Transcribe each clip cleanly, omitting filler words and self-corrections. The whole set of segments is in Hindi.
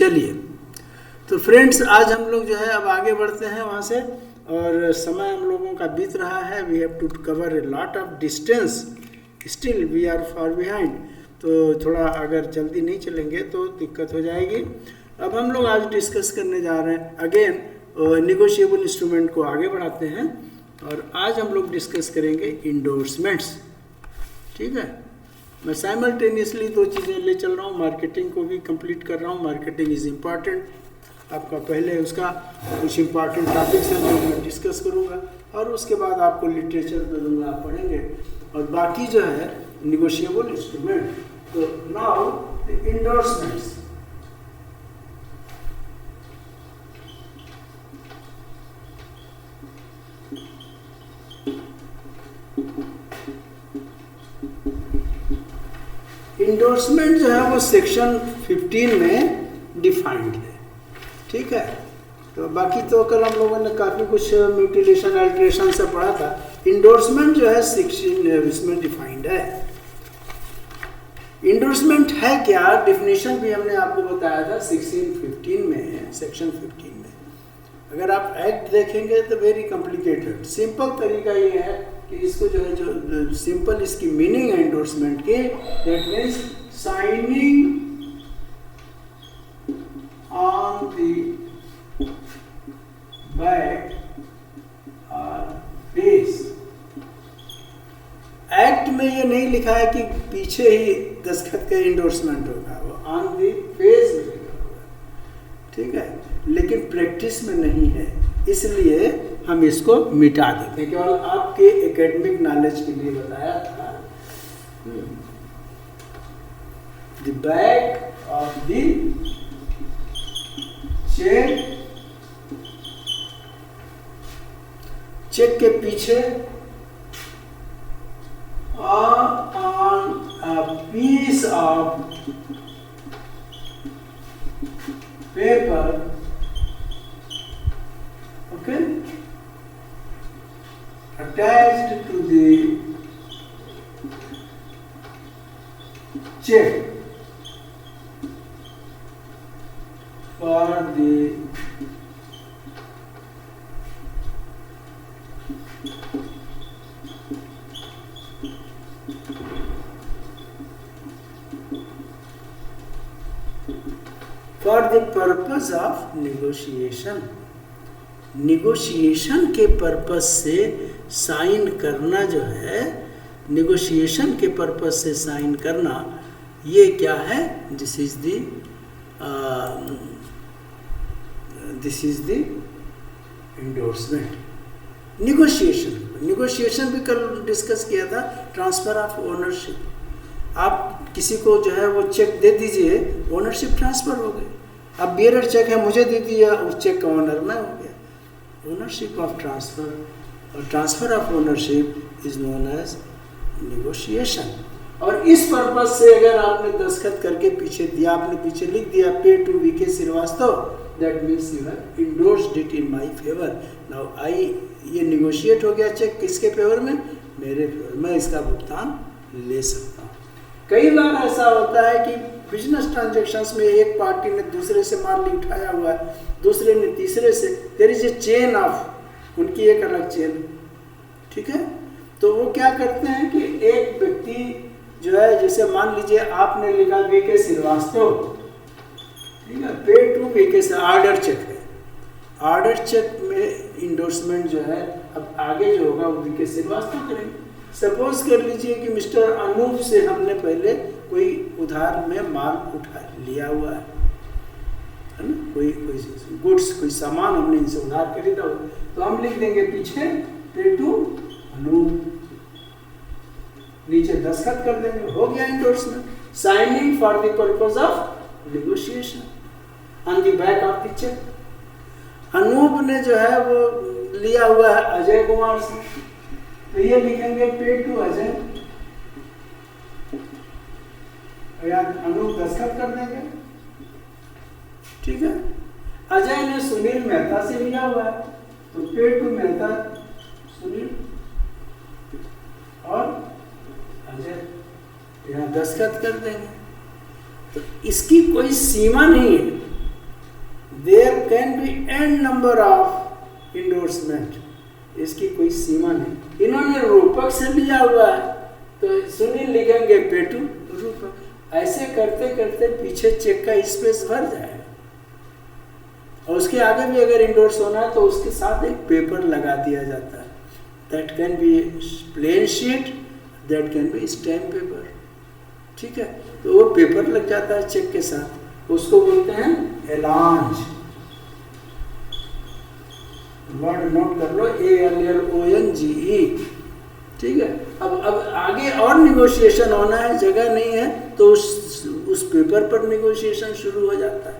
चलिए, तो फ्रेंड्स आज हम लोग जो है अब आगे बढ़ते हैं वहाँ से, और समय हम लोगों का बीत रहा है। We have to cover a lot of distance, still we are far behind. तो थोड़ा अगर जल्दी नहीं चलेंगे तो दिक्कत हो जाएगी। अब हम लोग आज डिस्कस करने जा रहे हैं अगेन निगोशिएबल इंस्ट्रूमेंट को आगे बढ़ाते हैं, और आज हम लोग डिस्कस करेंगे इंडोर्समेंट्स। ठीक है, मैं साइमल्टेनियसली दो चीज़ें ले चल रहा हूँ, मार्केटिंग को भी कंप्लीट कर रहा हूँ। मार्केटिंग इज़ इम्पॉर्टेंट, आपका पहले उसका कुछ इम्पॉर्टेंट टॉपिक्स हैं जो मैं डिस्कस करूँगा, और उसके बाद आपको लिटरेचर दे दूँगा, आप पढ़ेंगे, और बाकी जो है निगोशिएबल इंस्ट्रूमेंट। तो नाउ द इंडोर्समेंट्स। इंडोर्समेंट जो है वो सेक्शन 15 में डिफाइंड है। ठीक है, तो बाकी तो कल हम लोगों ने काफ़ी कुछ म्यूटिलेशन अल्ट्रेशन से पढ़ा था। इंडोर्समेंट जो है सेक्शन इसमें डिफाइंड है। इंडोर्समेंट है क्या, डिफिनेशन भी हमने आपको बताया था सेक्शन 15 में है। सेक्शन 15 में अगर आप एक्ट देखेंगे तो वेरी कॉम्प्लिकेटेड। सिंपल तरीका ये है कि इसको जो है जो सिंपल इसकी मीनिंग है इंडोर्समेंट की, that means signing on the back और फेस। एक्ट में ये नहीं लिखा है कि पीछे ही दस्तखत का इंडोर्समेंट होगा, वो ऑन द फेस में लिखा होगा। ठीक है, लेकिन प्रैक्टिस में नहीं है, इसलिए हम इसको मिटा देते हैं। केवल आपके एकेडमिक नॉलेज के लिए बताया था। The back of the cheque, cheque के पीछे on a piece of paper, okay, attached to the check for the purpose of negotiation। Negotiation के पर्पस से साइन करना जो है, निगोशिएशन के पर्पस से साइन करना, ये क्या है? This is the endorsement. Negotiation भी कल डिस्कस किया था। ट्रांसफर ऑफ ओनरशिप, आप किसी को जो है वो चेक दे दीजिए, ओनरशिप ट्रांसफर हो गई। अब बियरर चेक है, मुझे दे दिया, उस चेक का ओनर मैं हो गया। ओनरशिप ऑफ ट्रांसफर, और transfer of ownership is known as negotiation. और इस पर्पस से अगर आपने दस्तखत करके पीछे दिया, आपने पीछे लिख दिया pay to VK Srivastava, that means you have endorsed it in my favour. Now ये निगोशिएट हो गया चेक किसके फेवर में? मेरे फेवर। मैं इसका भुगतान ले सकता हूँ। कई बार ऐसा होता है कि बिजनेस ट्रांजैक्शंस में एक पार्टी ने दूसरे से माल उठाया हुआ है, दूसरे ने तीसरे से, there is a chain of, उनकी एक अलग चेन। ठीक है, तो वो क्या करते हैं कि एक व्यक्ति जो है, जैसे मान लीजिए आपने लिखा वीके श्रीवास्तव, ठीक है, पे टू वीके से ऑर्डर चेक है। ऑर्डर चेक में इंडोर्समेंट जो है अब आगे जो होगा वो वीके श्रीवास्तव करेंगे। सपोज कर लीजिए कि मिस्टर अनूप से हमने पहले कोई उधार में माल उठा लिया हुआ है ना, कोई गुड्स, कोई सामान हमने इनसे उधार खरीदा हुआ, तो हम लिख देंगे पीछे पे टू अनूप, नीचे दस्तखत कर देंगे, हो गया endorsement. Signing for the purpose of negotiation on the back of the cheque. Anoop ने जो है वो लिया हुआ है अजय कुमार से, तो ये लिखेंगे पे टू अजय, अनूप दस्तखत कर देंगे। ठीक है, अजय ने सुनील मेहता से लिया हुआ है, तो पे टू मेहता सुनील और अजय, यहाँ दस्तखत कर देंगे। तो इसकी कोई सीमा नहीं है, there can be n number of endorsement, इसकी कोई सीमा नहीं। इन्होंने रूपक से लिया हुआ है तो सुनील लिखेंगे पेटू रूपक, ऐसे करते करते पीछे चेक का स्पेस भर जाएगा। और उसके आगे भी अगर इंडोर्स होना है तो उसके साथ एक पेपर लगा दिया जाता है, that can be plain sheet, that can be stamp paper, ठीक है। तो वो पेपर लग जाता है चेक के साथ, उसको बोलते हैं एलांज। वर्ड नोट कर लो, ALLONGE, ठीक है। अब आगे और निगोशिएशन होना है, जगह नहीं है तो उस पेपर पर निगोशिएशन शुरू हो जाता है,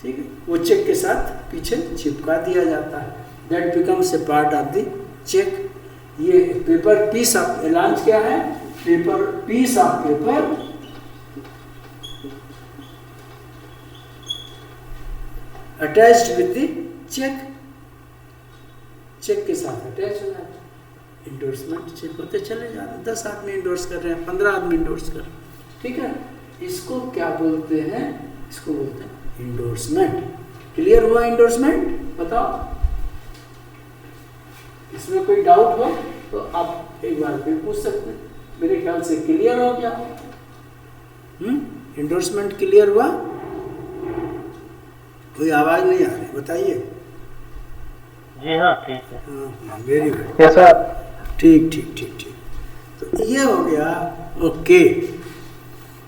ठीक है। वो चेक के साथ पीछे चिपका दिया जाता है, that becomes a part of the cheque. ये पेपर पीस ऑफ एलांज क्या है, paper piece of paper attached with the cheque, cheque के साथ अटैच हो जाता है। इंडोर्समेंट चेक होते चले जा रहे हैं, 10 आदमी इंडोर्स कर रहे हैं, 15 आदमी इंडोर्स कर रहे हैं, ठीक है। इसको क्या बोलते हैं, इसको बोलते हैं इंडोर्समेंट। क्लियर हुआ इंडोर्समेंट? बताओ, इसमें कोई डाउट हो तो आप एक बार फिर पूछ सकते हैं। मेरे ख्याल से क्लियर हो गया। इंडोर्समेंट क्लियर हुआ? कोई आवाज नहीं आ रही, बताइए। जी हाँ, ठीक है। हाँ, वेरी गुड। Yes sir. ठीक ठीक ठीक ठीक, तो ये हो गया, ओके।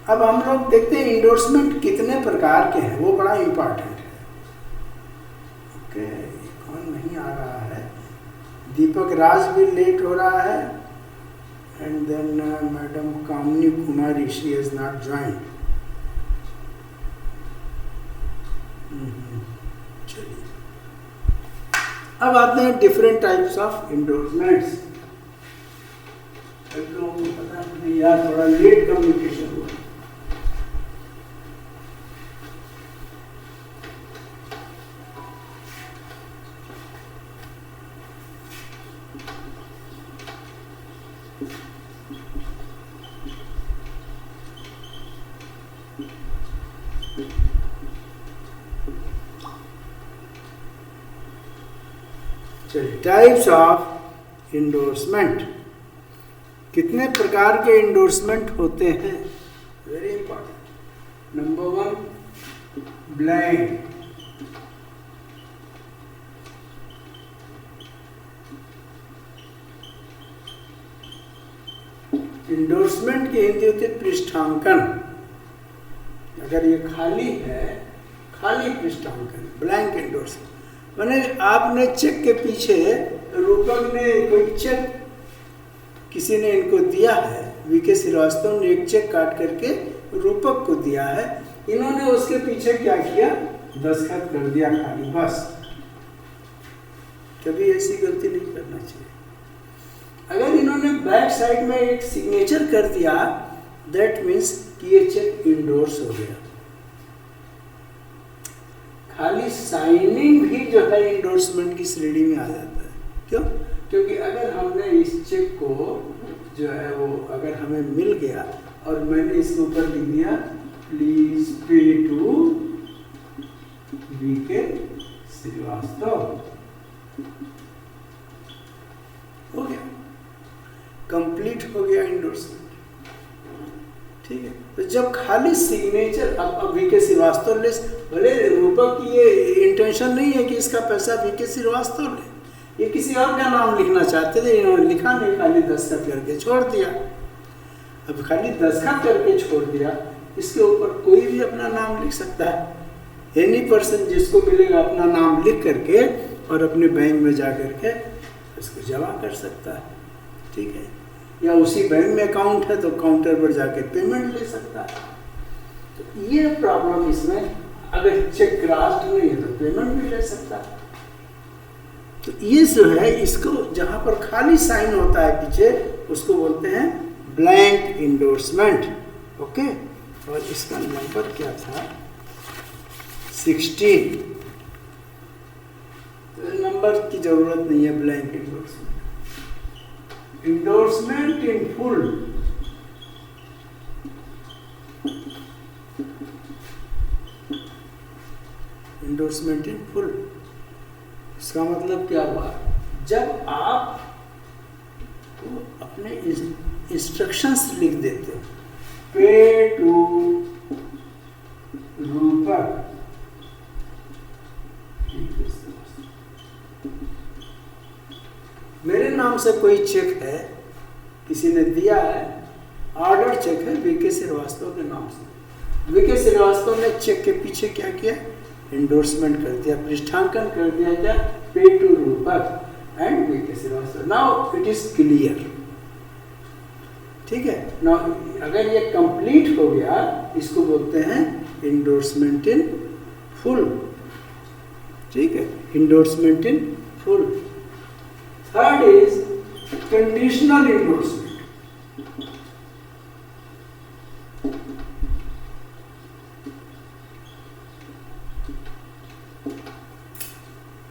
अब हम लोग देखते हैं इंडोर्समेंट कितने प्रकार के हैं, वो बड़ा इम्पोर्टेंट है। ओके, कौन नहीं आ रहा है? दीपक राज भी लेट हो रहा है, and then madam Kamini Kumari, she has not joined. चलिए, अब आते हैं डिफरेंट टाइप्स ऑफ इंडोर्समेंट्स। लोगों को पता नहीं यार, थोड़ा लेट कम्युनिकेशन हुआ। चलिए, टाइप्स ऑफ इंडोर्समेंट, कितने प्रकार के इंडोर्समेंट होते हैं, very important. Number 1, blank. Endorsement की हिंदी होती है पृष्ठांकन। अगर ये खाली है, खाली पृष्ठांकन, ब्लैंक इंडोर्समेंट। मैंने आपने चेक के पीछे, रूपक ने कोई चेक किसी ने इनको दिया है, वीके श्रीवास्तव ने एक चेक काट करके रूपक को दिया है, इन्होंने उसके पीछे क्या किया, दस्तखत कर दिया खाली, बस। कभी ऐसी गलती नहीं करना चाहिए। अगर इन्होंने बैक साइड में एक सिग्नेचर कर दिया, दैट मीन्स कि ये चेक इंडोर्स हो गया। खाली साइनिंग भी जो है इंडोर्समेंट की श्रेणी में आ जाता है। क्यों? क्योंकि अगर हमने इस चेक को जो है वो अगर हमें मिल गया और मैंने इसके ऊपर लिख दिया please pay to VK Srivastava, हो गया, कंप्लीट हो गया इंडोर्समेंट, ठीक है। तो जब खाली सिग्नेचर, अब वीके श्रीवास्तव ले, भले रूपक की ये इंटेंशन नहीं है कि इसका पैसा वीके श्रीवास्तव ले, ये किसी और का नाम लिखना चाहते थे, इन्होंने लिखा नहीं, खाली दस्तखत करके छोड़ दिया। अब खाली दस्तखत करके छोड़ दिया, इसके ऊपर कोई भी अपना नाम लिख सकता है। एनी पर्सन जिसको मिलेगा अपना नाम लिख करके और अपने बैंक में जा करके इसको जमा कर सकता है, ठीक है। या उसी बैंक में अकाउंट है तो काउंटर पर जाके पेमेंट ले सकता है। तो ये प्रॉब्लम इसमें, अगर चेक क्रॉस्ड नहीं है तो पेमेंट भी ले सकता है। तो ये जो है, इसको जहां पर खाली साइन होता है पीछे, उसको बोलते हैं ब्लैंक इंडोर्समेंट, ओके। और इसका नंबर क्या था, 16। तो नंबर की जरूरत नहीं है blank endorsement. Endorsement in full, endorsement in full. इसका मतलब क्या हुआ, जब आप अपने इंस्ट्रक्शंस लिख देते हो, पे टू रूपक, मेरे नाम से कोई चेक है, किसी ने दिया है, ऑर्डर चेक है वीके श्रीवास्तव के नाम से। वीके श्रीवास्तव ने चेक के पीछे क्या किया, इंडोर्समेंट कर दिया, पृष्ठांकन कर दिया, क्या, pay to Roopak and VK Srivastava. Now it is clear, ठीक है। नाउ अगर ये कंप्लीट हो गया, इसको बोलते हैं इंडोर्समेंट इन फुल, ठीक है, endorsement in full. Third is conditional endorsement.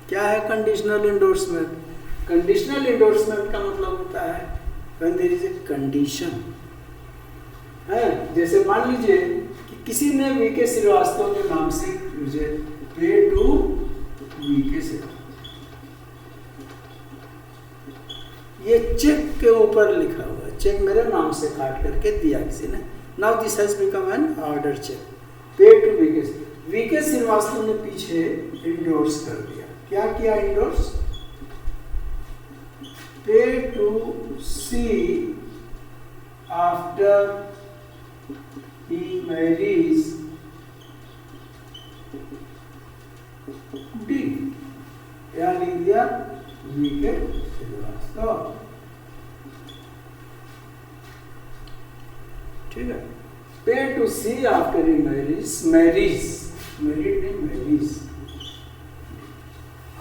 क्या है कंडीशनल इंडोर्समेंट? कंडीशनल इंडोर्समेंट का मतलब होता है when there is a condition, है, जैसे मान लीजिए कि किसी ने वीके श्रीवास्तव के नाम से मुझे पे टू वीके श्रीवास्तव, ये चेक के ऊपर लिखा हुआ है, चेक मेरे नाम से काट करके दिया किसी ने। Now this has become an order cheque, pay to VK. VK Srivastava ने पीछे इंडोर्स कर दिया, क्या किया, endorse, pay to C after he marries D, क्या लिख दिया, वीके श्रीवास्तव, ठीक है। Pay to C after he marriage, married नहीं मैरिज,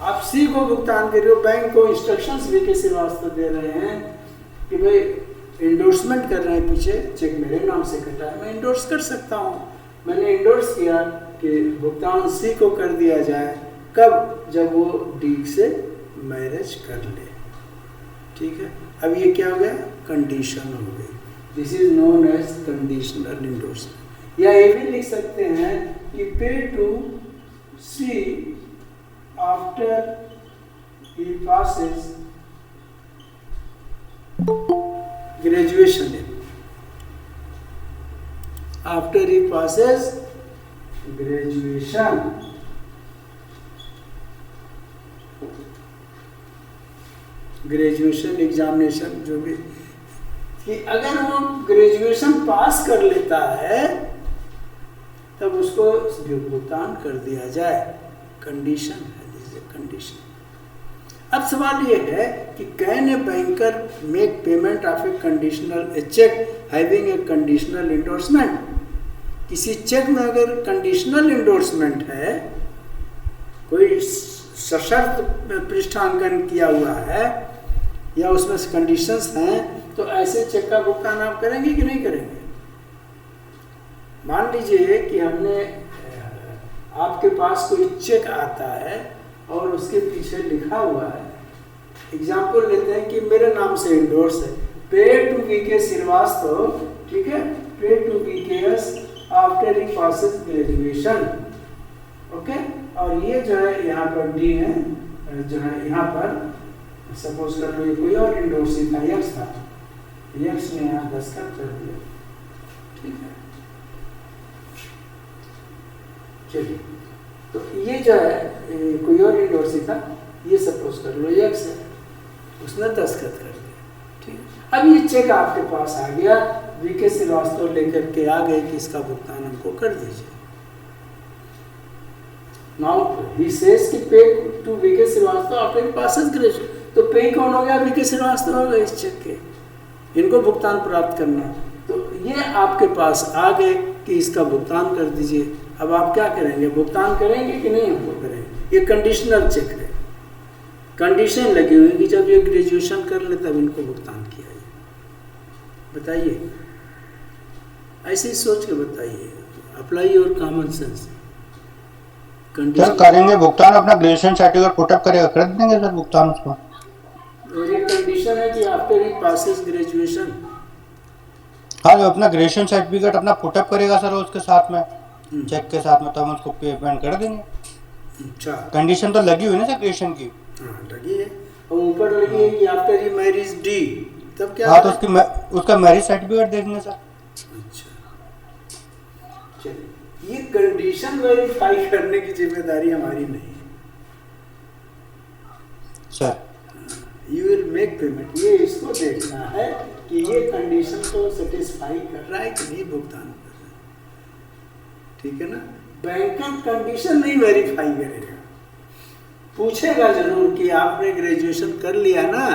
आप सी को भुगतान कर रहे हो, बैंक को इंस्ट्रक्शंस वीके श्रीवास्तव दे रहे हैं कि भाई इंडोर्समेंट कर रहे हैं, पीछे चेक मेरे नाम से कटा है, मैं इंडोर्स कर सकता हूँ। मैंने इंडोर्स किया कि भुगतान सी को कर दिया जाए, कब, जब वो डी से मैरिज कर ले, ठीक है। अब ये क्या हो गया, कंडीशन हो गई, this is known as conditional endorsement. या ये भी लिख सकते हैं कि pay to C after he passes graduation, after he passes graduation, graduation examination जो भी, कि अगर वो ग्रेजुएशन पास कर लेता है तब उसको भुगतान कर दिया जाए, कंडीशन है, दिस इज कंडीशन। अब सवाल ये है कि can a banker make payment of a conditional a cheque having a conditional endorsement. किसी चेक में अगर कंडीशनल इंडोर्समेंट है, कोई सशर्त पृष्ठांकन किया हुआ है या उसमें कंडीशंस हैं, तो ऐसे चेक का भुगतान आप करेंगे कि नहीं करेंगे? मान लीजिए कि हमने आपके पास कोई चेक आता है और उसके पीछे लिखा हुआ है, एग्जाम्पल लेते हैं कि मेरे नाम से इंडोर्स है, पे टू वीके श्रीवास्तव, ठीक है, pay to VKS after he passes graduation, okay. और ये जो है यहाँ पर डी है, जो है यहाँ पर सपोज कर लो ये कोई और इंडोर्सी था, यक्स था, यक्स ने यहाँ दस्तखत कर दिया, ठीक है। चलिए, तो ये जो है कोई और इंडोर्सी था, ये सपोज कर लो यक्स है, उसने दस्तखत कर दिया, ठीक है। अब ये चेक आपके पास आ गया, वीके श्रीवास्तव लेकर के आ गए कि इसका भुगतान हमको कर दीजिए। नाउ ही सेज कि pay to VK Srivastava after passes graduation, तो पे कौन हो गया? वीके श्रीवास्तव हो गए इस चेक के, इनको भुगतान प्राप्त करना। तो ये आपके पास आ गए कि इसका भुगतान कर दीजिए। अब आप क्या करेंगे, भुगतान करेंगे कि नहीं हमको करेंगे? ये कंडीशनल चेक है, कंडीशन लगी हुई कि जब ये ग्रेजुएशन कर ले तब इनको भुगतान किया जाए। बताइए, ऐसे ही सोच के बताइए, apply your common sense. Sir करेंगे भुगतान, अपना ग्रेजुएशन सर्टिफिकेट पुटअप करेगा, कर देंगे सर भुगतान उसको। और ये कंडीशन है कि आफ्टर ही पासेस ग्रेजुएशन, हाँ जो अपना ग्रेजुएशन सर्टिफिकेट अपना पुटअप करेगा सर उसके साथ में, चेक के साथ में, तब हम उसको पेमेंट कर देंगे। अच्छा, कंडीशन तो लगी हुई ना सर क्रिएशन की। हाँ लगी है, और ऊपर लगी है कि आफ्टर ही मैरिज डी, तब क्या हाँ तो करें? उसका मैरिज सर्टिफिकेट दे देंगे सर। अच्छा, चलिए, ये कंडीशन वेरीफाई करने की जिम्मेदारी हमारी नहीं है। Sir you will make payment, ये इसको देखना है कि ये कंडीशन को सेटिस्फाई कर रहा है कि नहीं, भुगतान कर रहा है, ठीक है ना। बैंकर कंडीशन नहीं वेरीफाई करेगा, पूछेगा जरूर कि आपने ग्रेजुएशन कर लिया ना,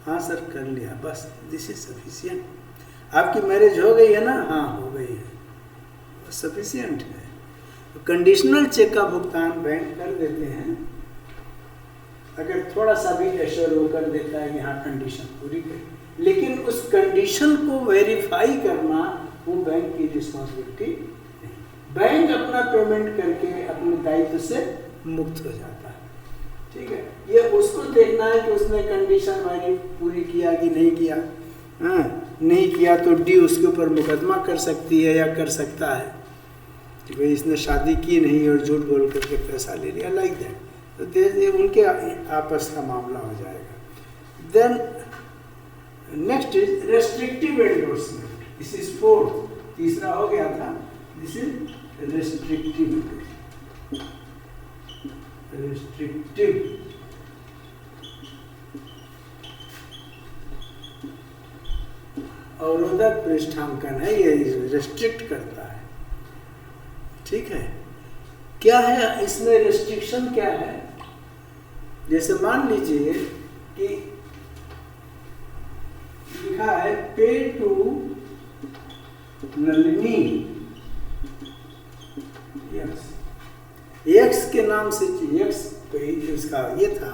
हाँ सर कर लिया, बस दिस इज सफिशिएंट। आपकी मैरिज हो गई है ना, हाँ हो गई है, सफिशिएंट है। कंडीशनल चेक का भुगतान बैंक कर देते हैं अगर थोड़ा सा भी एश्योर वो कर देता है कि हाँ कंडीशन पूरी करी, लेकिन उस कंडीशन को वेरीफाई करना वो बैंक की रिस्पॉन्सिबिलिटी नहीं। बैंक अपना पेमेंट करके अपने दायित्व से मुक्त हो जाता है, ठीक है। ये उसको देखना है कि उसने कंडीशन वाली पूरी किया कि नहीं किया। हाँ, नहीं किया तो डी उसके ऊपर मुकदमा कर सकती है या कर सकता है कि भाई इसने शादी की नहीं और झूठ बोल करके पैसा ले लिया, लाइक दैट। तो ये उनके आपस का मामला हो जाएगा। Then next is restrictive endorsement, this is fourth, तीसरा हो गया था, दिस इज रेस्ट्रिक्टिव। रेस्ट्रिक्टिव अवरोधक पृष्ठांकन है, ये रेस्ट्रिक्ट करता है, ठीक है। क्या है इसमें रेस्ट्रिक्शन, क्या है? जैसे मान लीजिए कि लिखा है पे टू नलिनी एक्स के नाम से, एक्स इसका ये था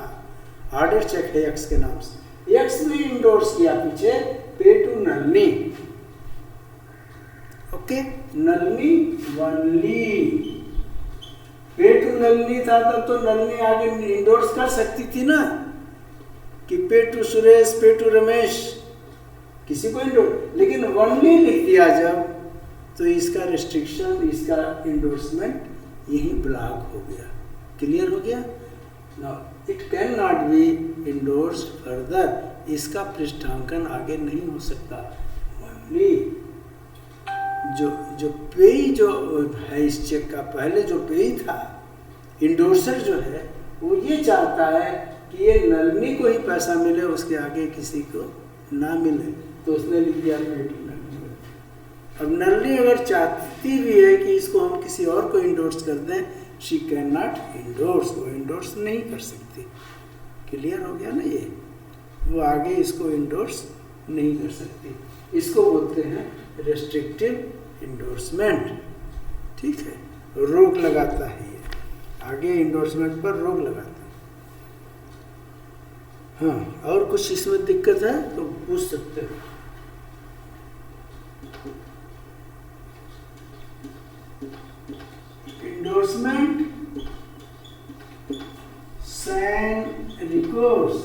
ऑर्डर चेक है एक्स के नाम से, एक्स ने इंडोर्स किया पीछे pay to Nalini, okay, Nalini only. Pay to Nalini था तब तो नलिनी आगे इंडोर्स कर सकती थी ना कि पे टू सुरेश, पे टू रमेश, किसी को इंडोर्स, लेकिन वनली लिख दिया जब, तो इसका रेस्ट्रिक्शन, इसका इंडोर्समेंट यही ब्लॉक हो गया। क्लियर हो गया? Now it can not be endorsed further, इसका पृष्ठांकन आगे नहीं हो सकता। वनली जो पेई जो है इस चेक का, पहले जो पेई था, इंडोर्सर जो है वो ये चाहता है कि ये नलिनी को ही पैसा मिले, उसके आगे किसी को ना मिले, तो उसने लिख दिया पे टू नलिनी। अब नलिनी अगर चाहती भी है कि इसको हम किसी और को इंडोर्स कर दें, शी कैन नॉट इंडोर्स, वो इंडोर्स नहीं कर सकती। क्लियर हो गया ना? ये वो आगे इसको इंडोर्स नहीं कर सकती, इसको बोलते हैं रेस्ट्रिक्टिव इंडोर्समेंट, ठीक है। रोक लगाता है ये, आगे इंडोर्समेंट पर रोक लगाता है। हाँ, और कुछ इसमें दिक्कत है तो पूछ सकते हैं। Endorsement sans recourse,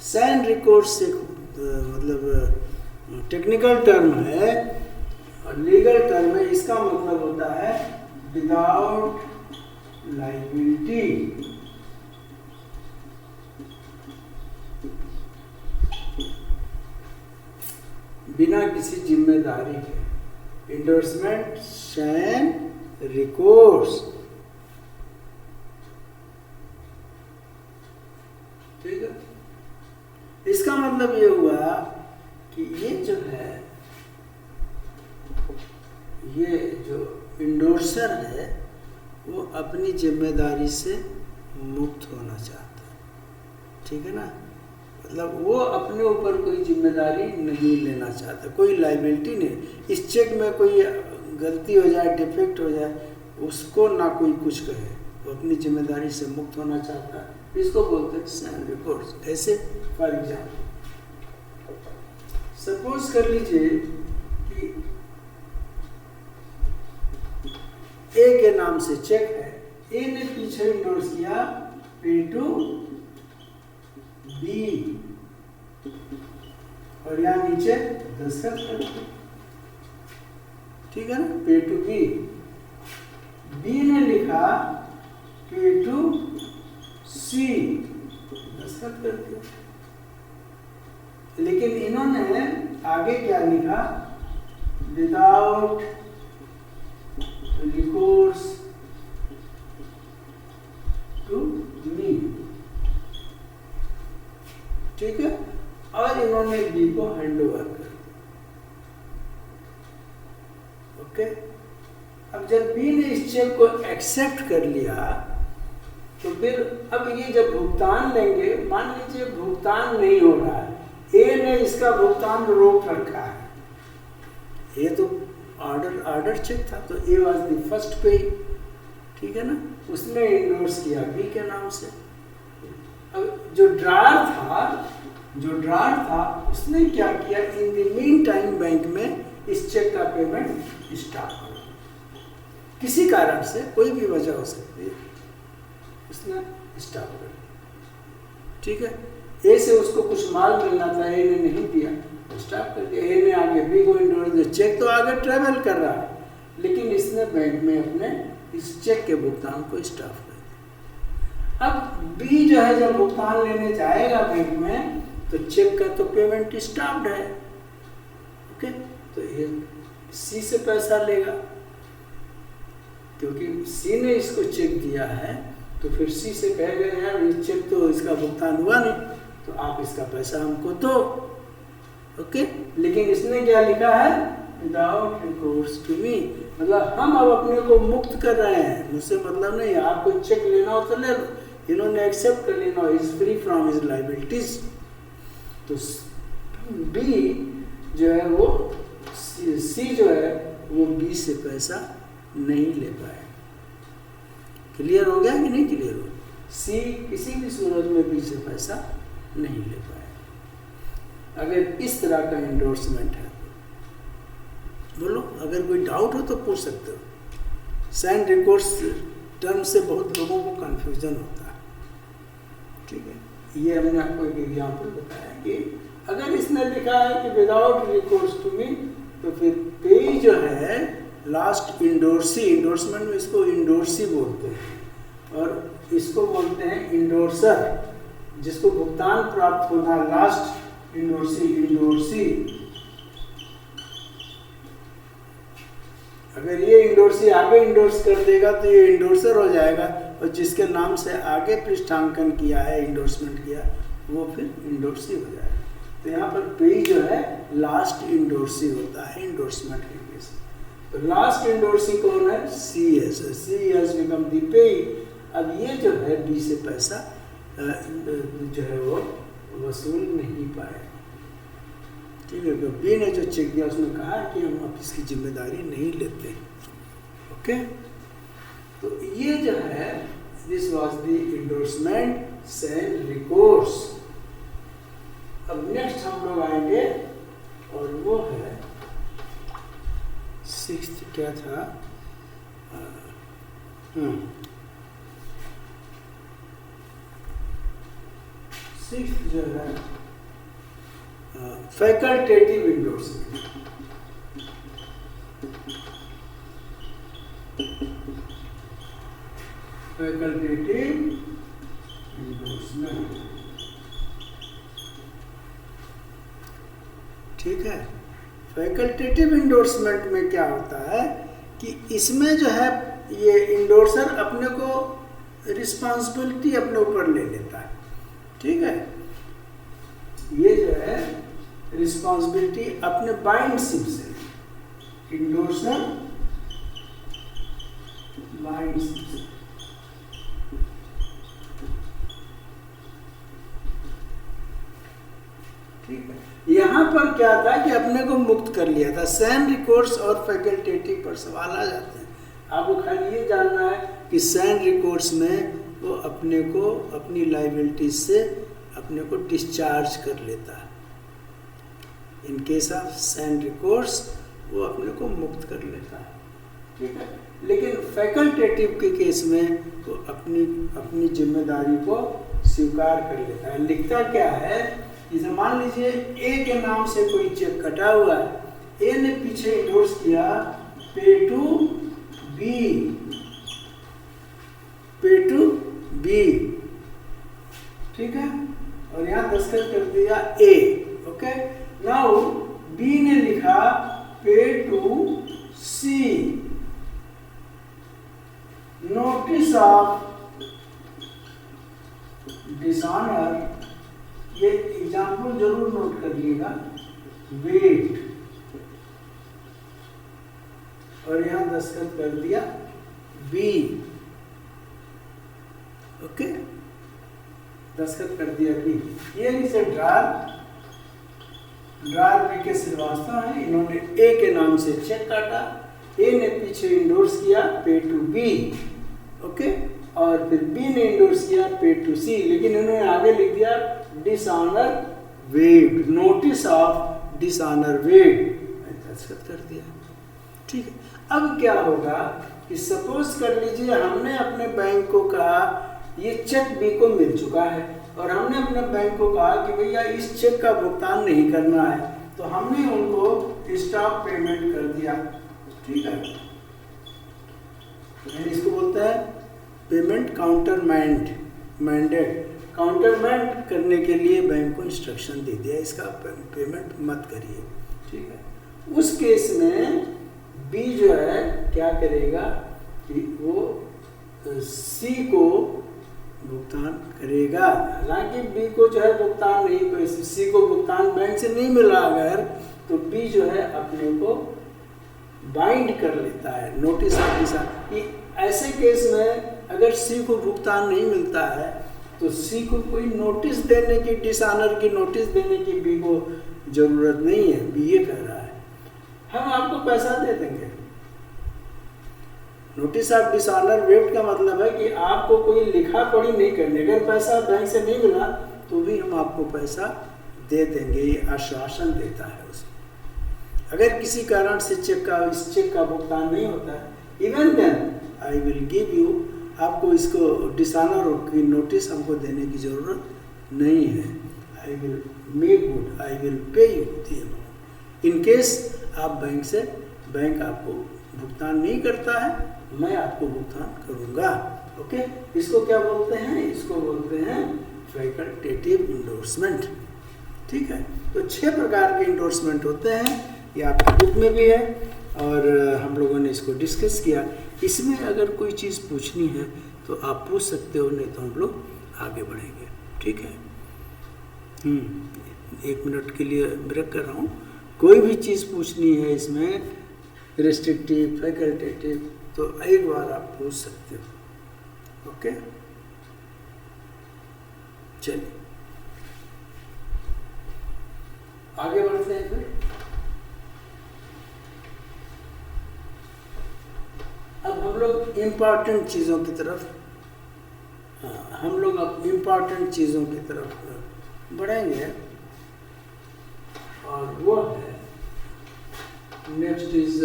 sans recourse एक मतलब टेक्निकल टर्म है और लीगल टर्म है। इसका मतलब होता है विदाउट लायबिलिटी, बिना किसी जिम्मेदारी के। इंडोर्समेंट सैन रिकोर्स, ठीक है। इसका मतलब ये हुआ कि ये जो है, ये जो इंडोर्सर है वो अपनी जिम्मेदारी से मुक्त होना चाहता है, ठीक है ना। मतलब वो अपने ऊपर कोई जिम्मेदारी नहीं लेना चाहता, कोई लायबिलिटी नहीं। इस चेक में कोई गलती हो जाए, डिफेक्ट हो जाए, उसको ना कोई कुछ कहे, वो अपनी जिम्मेदारी से मुक्त होना चाहता है। इसको बोलते हैं सैन रिकोर्स। ऐसे फॉर एग्जाम्पल सपोज कर लीजिए कि ए के नाम से चेक है, ए ने पीछे इंडोर्स किया पे टू बी और यहाँ नीचे दस्तखत कर, ठीक है ना, पे टू बी। बी ने लिखा पे टू सी, दस्तखत कर दिया। लेकिन इन्होंने आगे क्या लिखा, विदाउट रिकोर्स टू मी, ठीक है, और इन्होंने बी को हैंड ओवर कर दिया। ओके, अब जब बी ने इस चेक को एक्सेप्ट कर लिया तो फिर अब ये जब भुगतान लेंगे, मान लीजिए भुगतान नहीं हो रहा है, ए ने इसका भुगतान रोक रखा है, ये तो ऑर्डर चेक था, तो ए वाज द फर्स्ट पे, ठीक है ना, उसने इंडोर्स किया बी के नाम से। अब जो ड्रार था उसने क्या किया, in the mean time bank में इस चेक का पेमेंट स्टॉप कर दिया, किसी कारण से, कोई भी वजह हो सकती है, उसने स्टॉप कर दिया, ठीक है। ए से उसको कुछ माल मिलना था, ए ने नहीं दिया, स्टॉप कर दिया। ए ने आगे बी को इंडोर्स, चेक तो आगे ट्रेवल कर रहा है, लेकिन इसने बैंक में अपने इस चेक के भुगतान को स्टॉप कर दिया। अब बी जो है जब भुगतान लेने जाएगा बैंक में, तो चेक का तो पेमेंट स्टॉप्ड है, ओके, तो ये सी से पैसा लेगा, क्योंकि सी ने इसको चेक दिया है, तो फिर सी से कहेगा यार ये चेक तो इसका भुगतान हुआ नहीं, तो आप इसका पैसा हमको दो, ओके। लेकिन इसने क्या लिखा है, विदाउट रिकोर्स टू मी, मतलब हम अब अपने को मुक्त कर रहे हैं, मुझसे मतलब नहीं, आपको चेक लेना हो तो ले लो, इन्होंने एक्सेप्ट कर लेना, is free from his liabilities. तो बी जो है वो सी जो है वो बी से पैसा नहीं ले पाए। क्लियर हो गया कि नहीं क्लियर हो? सी किसी भी सूरत में बी से पैसा नहीं ले पाए। अगर इस तरह का इंडोर्समेंट है, बोलो, अगर कोई डाउट हो तो पूछ सकते हो। साइन रिकोर्स टर्म से बहुत लोगों को कंफ्यूजन होता है, ठीक है। ये हमने आपको एक एग्जाम्पल बताया कि अगर इसने लिखा है कि विदाउट रिकोर्स टू मी, तो फिर पे जो है लास्ट इंडोर्सी, इंडोर्समेंट में इसको इंडोर्सी बोलते हैं, और इसको बोलते हैं इंडोर्सर, जिसको भुगतान प्राप्त होना, लास्ट इंडोर्सी। अगर ये इंडोर्सी आगे इंडोर्स कर देगा तो ये इंडोर्सर हो जाएगा, और जिसके नाम से आगे पृष्ठांकन किया है, इंडोर्समेंट किया, वो फिर इंडोर्सी हो जाएगा। तो यहाँ पर पे जो है लास्ट इंडोर्सी होता है इंडोर्समेंट के केस। तो लास्ट इंडोर्सी कौन है, सी हैज बिकम द पे। अब ये जो है बी से पैसा जो है वो वसूल नहीं पाए, ठीक है। बी ने जो चेक दिया उसने कहा कि हम अब इसकी जिम्मेदारी नहीं लेते, ओके। तो ये जो है दिस वाज द इंडोर्समेंट सेल रिकोर्स। अब नेक्स्ट हम लोग आएंगे और वो है सिक्स्थ, क्या था, सिक्स्थ जो है फैकल्टेटिव इंडोर्समेंट। फैकल्टेटिव इंडोर्समेंट, ठीक है। फैकल्टेटिव इंडोर्समेंट में क्या होता है कि इसमें जो है ये इंडोर्सर अपने को रिस्पॉन्सिबिलिटी अपने ऊपर ले लेता है, ठीक है। ये जो है रिस्पॉन्सिबिलिटी अपने बाइंडशिप से, इंडोर्सर बाइंडशिप से, ठीक है। यहाँ पर क्या था कि अपने को मुक्त कर लिया था। सैन रिकोर्स और फैकल्टेटिव पर सवाल आ जाते हैं। आपको खाली ये जानना है कि सैन रिकोर्स में वो अपने को अपनी लाइबिलिटीज से अपने को डिस्चार्ज कर लेता है। In case of sans recourse वो अपने को मुक्त कर लेता है, ठीक है। लेकिन फैकल्टेटिव के केस में वो अपनी जिम्मेदारी को स्वीकार कर लेता है। लिखता क्या है, जैसे मान लीजिए ए के नाम से कोई चेक कटा हुआ है, ए ने पीछे इंडोर्स किया पे टू बी, ठीक है, और यहाँ दस्तखत कर दिया ए। ओके, नाउ बी ने लिखा pay to C, notice of dishonour, ये एग्जाम्पल जरूर नोट कर लीजिएगा, वेट, और यहां दस्तखत कर दिया बी। ओके, दस्तखत कर दिया बी। ये नीचे ड्रार बी के श्रीवास्तव है, इन्होंने ए के नाम से चेक काटा, ए ने पीछे इंडोर्स किया पे टू बी, ओके, और फिर बी ने इंडोर्स किया पे टू सी, लेकिन इन्होंने आगे लिख दिया dishonour wait, notice of dishonour wait, दस्तखत कर दिया। ठीक है, अब क्या होगा कि सपोज कर लीजिए हमने अपने बैंक को कहा ये चेक बी को मिल चुका है, और हमने अपने बैंक को कहा कि भैया इस चेक का भुगतान नहीं करना है, तो हमने उनको स्टॉप पेमेंट कर दिया। ठीक है, इसको बोलते हैं पेमेंट काउंटरमैंडेड, काउंटरमैंड करने के लिए बैंक को इंस्ट्रक्शन दे दिया इसका पेमेंट मत करिए। ठीक है, उस केस में बी जो है क्या करेगा कि वो सी को भुगतान करेगा, हालांकि बी को जो है भुगतान नहीं, सी को भुगतान बैंक से नहीं मिला अगर, तो बी जो है अपने को बाइंड कर लेता है नोटिस ऑफ डिसऑनर। ऐसे केस में अगर सी को भुगतान नहीं मिलता है तो सी को कोई नोटिस देने की, डिसऑनर की नोटिस देने की बी को जरूरत नहीं है। बी ये कह रहा है हम आपको पैसा दे देंगे। नोटिस ऑफ डिसऑनर वेट का मतलब है कि आपको कोई लिखा पढ़ी नहीं करनी, अगर पैसा बैंक से नहीं मिला तो भी हम आपको पैसा दे देंगे, ये आश्वासन देता है उसे। अगर किसी कारण से इस चेक का भुगतान नहीं होता है, even then I will give you, आपको इसको डिसऑनर की नोटिस हमको देने की जरूरत नहीं है। I will make good, I will pay you the amount. In case आप बैंक आपको भुगतान नहीं करता है, मैं आपको भुगतान करूंगा। ओके, इसको क्या बोलते हैं? इसको बोलते हैं फैकल्टेटिव इंडोर्समेंट। ठीक है, तो 6 प्रकार के इंडोर्समेंट होते हैं, ये आपकी बुक में भी है और हम लोगों ने इसको डिस्कस किया। इसमें अगर कोई चीज़ पूछनी है तो आप पूछ सकते हो, नहीं तो हम लोग आगे बढ़ेंगे। ठीक है, 1 मिनट के लिए ब्रेक कर रहा हूँ। कोई भी चीज़ पूछनी है इसमें रिस्ट्रिक्टिव, फैकल्टेटिव, तो एक बार आप पूछ सकते हो। ओके, चलिए आगे बढ़ते हैं। फिर अब हम लोग इम्पॉर्टेंट चीज़ों की तरफ बढ़ेंगे, और वो है नेक्स्ट इज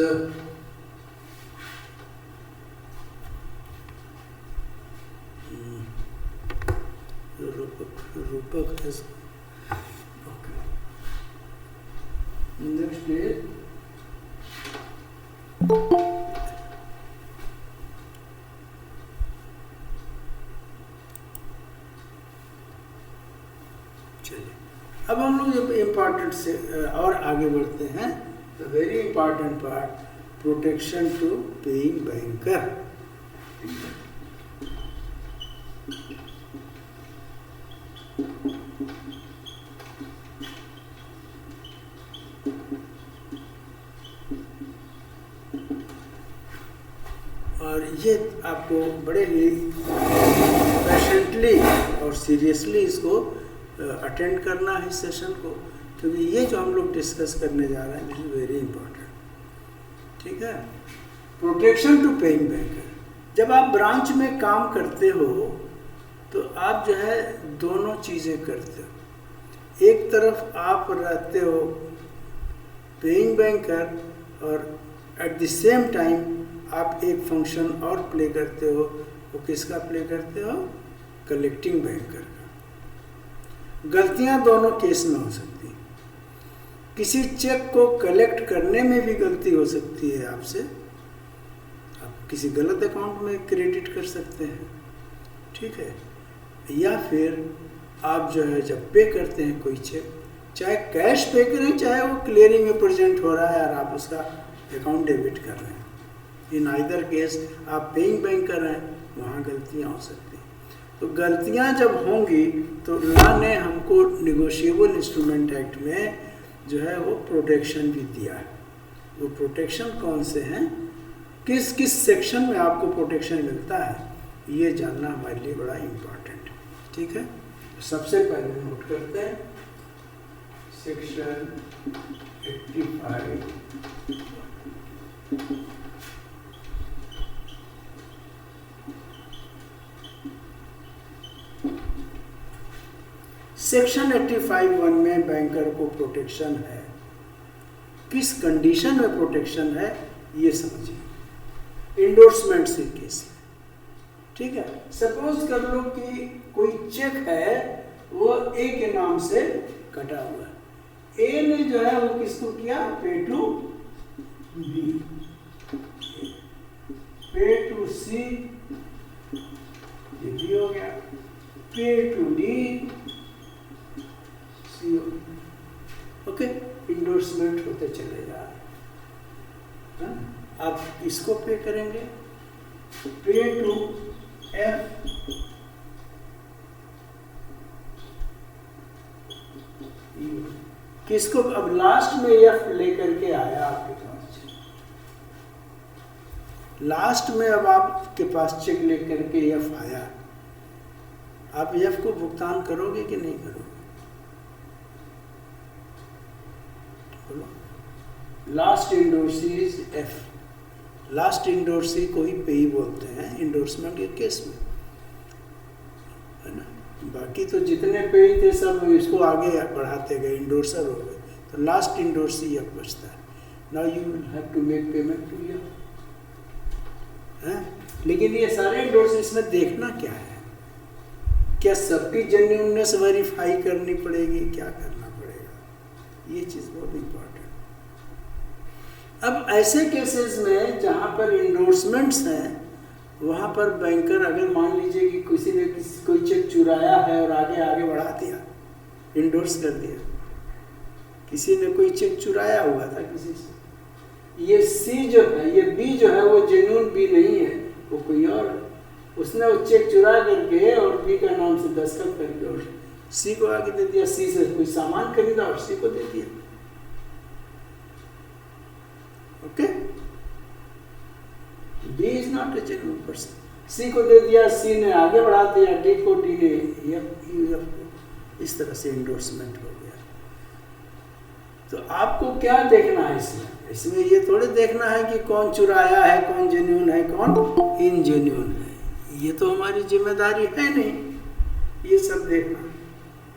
रूपक है। ओके, नेक्स्ट इज अब हम लोग जब इम्पॉर्टेंट से और आगे बढ़ते हैं तो very important part, protection to paying banker. और ये आपको बड़े ही पेशेंटली और सीरियसली इसको अटेंड करना है इस सेशन को, क्योंकि ये जो हम लोग डिस्कस करने जा रहे हैं दिस इज वेरी इंपॉर्टेंट। ठीक है, प्रोटेक्शन टू पेइंग बैंकर। जब आप ब्रांच में काम करते हो तो आप जो है दोनों चीज़ें करते हो। एक तरफ आप रहते हो पेइंग बैंकर, और एट द सेम टाइम आप एक फंक्शन और प्ले करते हो। वो किसका प्ले करते हो? कलेक्टिंग बैंकर का। गलतियां दोनों केस में हो सकती हैं। किसी चेक को कलेक्ट करने में भी गलती हो सकती है आपसे, किसी गलत अकाउंट में क्रेडिट कर सकते हैं, ठीक है। या फिर आप जो है जब पे करते हैं कोई चेक, चाहे कैश पे करें चाहे वो क्लियरिंग में प्रेजेंट हो रहा है और आप उसका अकाउंट डेबिट कर रहे हैं, इन आइदर केस आप पेइंग बैंक कर रहे हैं, वहाँ गलतियाँ हो सकती हैं। तो गलतियाँ जब होंगी तो लॉ ने हमको निगोशिएबल इंस्ट्रूमेंट एक्ट में जो है वो प्रोटेक्शन भी दिया है। वो प्रोटेक्शन कौन से हैं, किस किस सेक्शन में आपको प्रोटेक्शन मिलता है, ये जानना हमारे लिए बड़ा इम्पोर्टेंट है, ठीक है। सबसे पहले नोट करते हैं सेक्शन 85 सेक्शन 85(1) में बैंकर को प्रोटेक्शन है। किस कंडीशन में प्रोटेक्शन है ये समझिए। इंडोर्समेंट से केस में, ठीक है। सपोज कर लो कि कोई चेक है वो ए के नाम से कटा हुआ है। ए ने जो है वो किसको किया, पे टू बी, पे टू सी, ये भी हो गया, पे टू डी, सी हो गया, ओके। इंडोर्समेंट होते चले जा रहे हैं। आप इसको पे करेंगे, पे टू एफ, किसको अब लास्ट में एफ लेकर के आया आपके पास, लास्ट में अब आपके पास चेक लेकर के एफ आया, आप एफ को भुगतान करोगे कि नहीं करोगे, बोलो। Last endorsee is F, last endorsee को ही पे ही बोलते हैं इंडोर्समेंट के केस में, है ना। बाकी तो जितने पे ही थे सब इसको आगे बढ़ाते गए, इंडोर्सर हो गए, तो लास्ट इंडोर्सी अब बचता है। Now you will have to make payment to you, है। लेकिन ये सारे इंडोर्स इसमें देखना क्या है, क्या सबकी जेन्युइननेस वेरीफाई करनी पड़ेगी, क्या करना पड़ेगा, ये चीज़ बहुत इम्पोर्टेंट। अब ऐसे केसेस में जहाँ पर इंडोर्समेंट्स हैं वहाँ पर बैंकर अगर मान लीजिए कि किसी ने कोई चेक चुराया है और आगे बढ़ा दिया, इंडोर्स कर दिया, किसी ने कोई चेक चुराया हुआ था किसी से, ये सी जो है, ये बी जो है वो जेन्युइन बी नहीं है, वो कोई और है, उसने वो चेक चुरा करके और बी का नाम से दस्तखत करके और सी को आगे दे दिया, सी से कोई सामान खरीदा और सी को दे दिया, okay. B is not a genuine person, C को दे दिया, सी ने आगे बढ़ा दिया, डी को, डी ने एफ को, इस तरह से इंडोर्समेंट हो गया। तो आपको क्या देखना है इसमें ये थोड़े देखना है कि कौन चुराया है, कौन जेन्युइन है, कौन इनजेन्युइन है, ये तो हमारी जिम्मेदारी है नहीं। ये सब देखना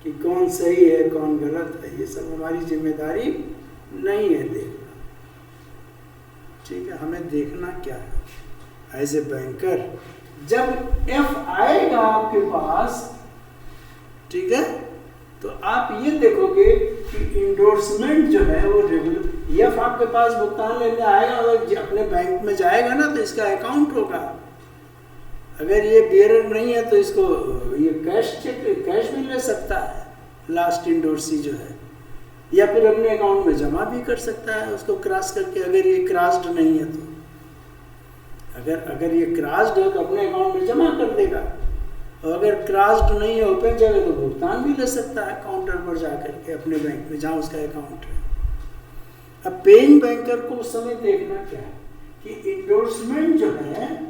कि कौन सही है कौन गलत है, ये सब हमारी जिम्मेदारी नहीं है देखना, ठीक है। हमें देखना क्या है एज ए बैंकर, जब एफ आएगा आपके पास, ठीक है, तो आप ये देखोगे कि इंडोर्समेंट जो है वो रेगुलर, एफ आपके पास भुगतान लेने आएगा और अपने बैंक में जाएगा ना तो इसका अकाउंट होगा। अगर ये बियरर नहीं है तो इसको ये कैश चेक, कैश भी ले सकता है लास्ट इंडोर्सी जो है, या फिर अपने अकाउंट में जमा भी कर सकता है उसको क्रॉस करके, अगर ये क्रॉस्ड नहीं है तो। अगर ये क्रॉस्ड है तो अपने अकाउंट में जमा कर देगा, और अगर क्रॉस्ड नहीं है ओपन जगह तो भुगतान भी ले सकता है काउंटर पर जाकर के अपने बैंक में जहाँ उसका अकाउंट है। अब पेइंग बैंकर को उस समय देखना क्या है कि इंडोर्समेंट जो है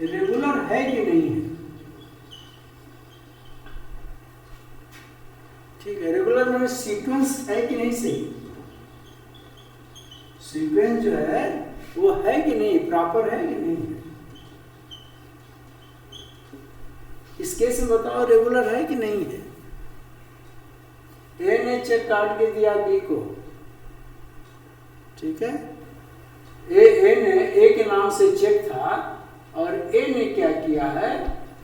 रेगुलर है कि नहीं है, ठीक है। रेगुलर में सीक्वेंस है कि नहीं सही, सीक्वेंस जो है वो है कि नहीं, प्रॉपर है कि नहीं है, इस केस में बताओ रेगुलर है कि नहीं है। ए ने चेक काट के दिया बी को, ठीक है, ए के नाम से चेक था और ए ने क्या किया है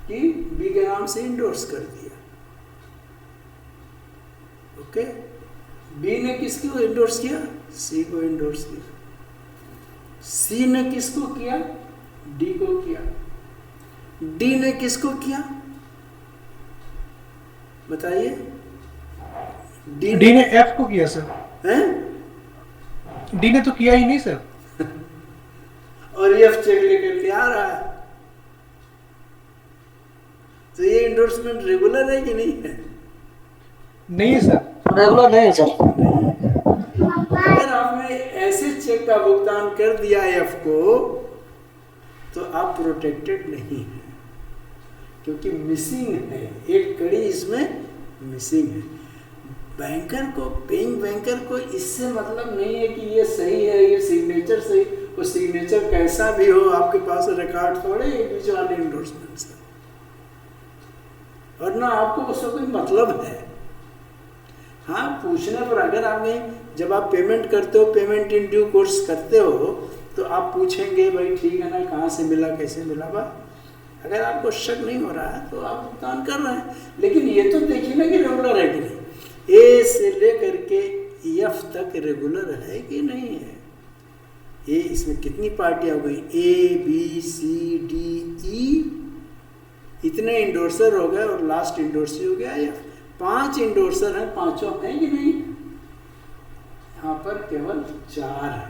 कि बी के नाम से इंडोर्स कर दिया, ओके। बी ने किसको इंडोर्स किया, सी को इंडोर्स किया। सी ने किसको किया? डी को किया। डी ने किसको किया? बताइए। डी ने एफ को किया सर। हैं? डी ने तो किया ही नहीं सर। और एफ चेक लेकर के आ रहा है, तो ये इंडोर्समेंट रेगुलर है कि नहीं है? नहीं है सर, रेगुलर नहीं है सर। अगर आपने ऐसे चेक का भुगतान कर दिया एफ को, तो आप प्रोटेक्टेड नहीं है, क्योंकि मिसिंग है, एक कड़ी इसमें मिसिंग है। बैंकर को, पेइंग बैंकर को इससे मतलब नहीं है कि ये सही है, ये सिग्नेचर सही, वो सिग्नेचर कैसा भी हो, आपके पास रिकॉर्ड थोड़े एक बीच वाले इंडोर्समेंट से, और ना आपको उसका कोई मतलब है। हाँ, पूछने पर अगर आपने, जब आप पेमेंट करते हो, पेमेंट इन ड्यू कोर्स करते हो, तो आप पूछेंगे भाई ठीक है ना, कहाँ से मिला, कैसे मिला। बा अगर आपको शक नहीं हो रहा है तो आप भुगतान कर रहे हैं, लेकिन ये तो देखिए ना कि रेगुलर है कि नहीं, ए से लेकर के एफ तक रेगुलर है कि नहीं है। ए, इसमें कितनी पार्टियां हो गई? A B C D E, इतने इंडोर्सर हो गए, और लास्ट इंडोर्सर हो गया एफ। 5 इंडोर्सर हैं, पांचों हैं कि नहीं? यहाँ पर केवल 4 है।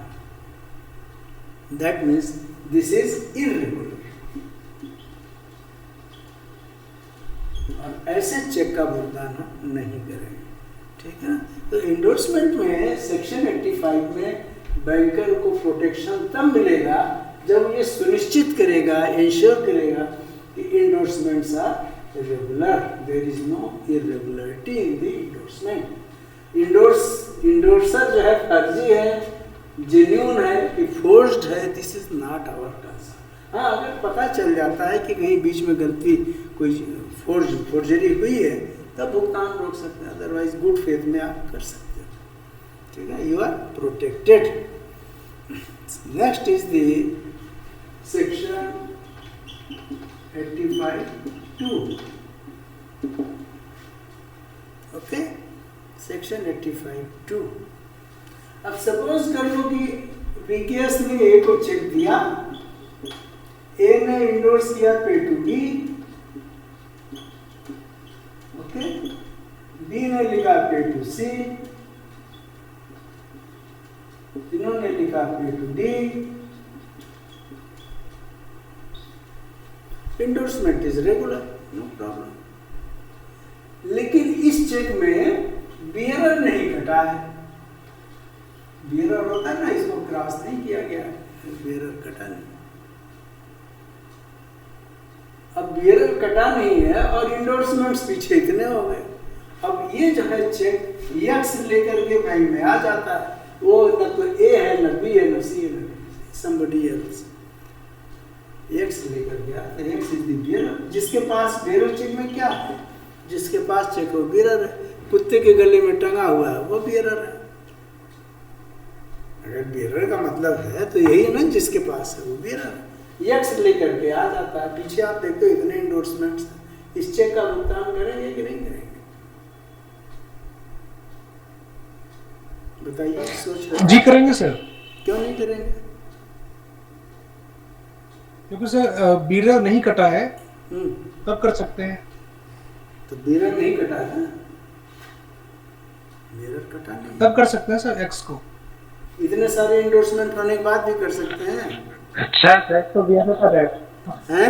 That means this is irregular. और ऐसे चेक का भुगतान हम नहीं करेंगे, ठीक है ना। तो इंडोर्समेंट में सेक्शन 85 में बैंकर को प्रोटेक्शन तब मिलेगा जब ये सुनिश्चित करेगा, इंश्योर करेगा कि endorsements are regular, there is no irregularity in the endorsement. Endorser जो है फर्जी है, जेन्युइन है कि फोर्स्ड है, this is not our concern. हाँ, अगर पता चल जाता है कि कहीं बीच में गलती, कोई फोर्जरी हुई है, तब भुगतान रोक सकते हैं, अदरवाइज गुड फेथ में आप कर सकते हो, ठीक है। You are protected. Next is the section 85(2). Okay, section 85(2). अब सपोज कर लो कि पीकेएस ने ए को चेक दिया, ए ने इंडोर्स किया पे टू बी, ओके, बी ने लिखा पे टू सी, इन्होंने लिखा pay to D. Endorsement is regular, no problem. लेकिन इस चेक में बियरर नहीं कटा है। बियरर होता है ना, इसको क्रॉस नहीं किया गया, बियरर कटा नहीं। अब बियरर कटा नहीं है और इंडोर्समेंट्स पीछे इतने हो गए। अब ये जो है चेक यक्स लेकर के बैंक में आ जाता है, वो न तो ए है, न बी है, न सी है, न somebody else। एक्स लेकर गया, एक्स इज द बियरर। जिसके पास बियरर चेक में क्या है, जिसके पास चेक हो बियरर है। कुत्ते के गले में टंगा हुआ है, वो बियरर है। अगर बियरर का मतलब है तो यही है ना, जिसके पास है वो बियरर है। यक्स लेकर के आ जाता है। पीछे आप देखते हो इतने इंडोर्समेंट्स, इस चेक का भुगतान करेंगे कि नहीं करेंगे? बताइए, सोच रहे जी करेंगे सर। क्यों नहीं करेंगे? क्योंकि सर बियरर नहीं कटा है, तब कर सकते हैं। तो बियरर नहीं कटा है, बियरर कटा नहीं, तब कर सकते हैं सर एक्स को। इतने सारे इंडोर्समेंट होने के बाद भी कर सकते हैं। अच्छा सर, तो बियरर का रेट हैं?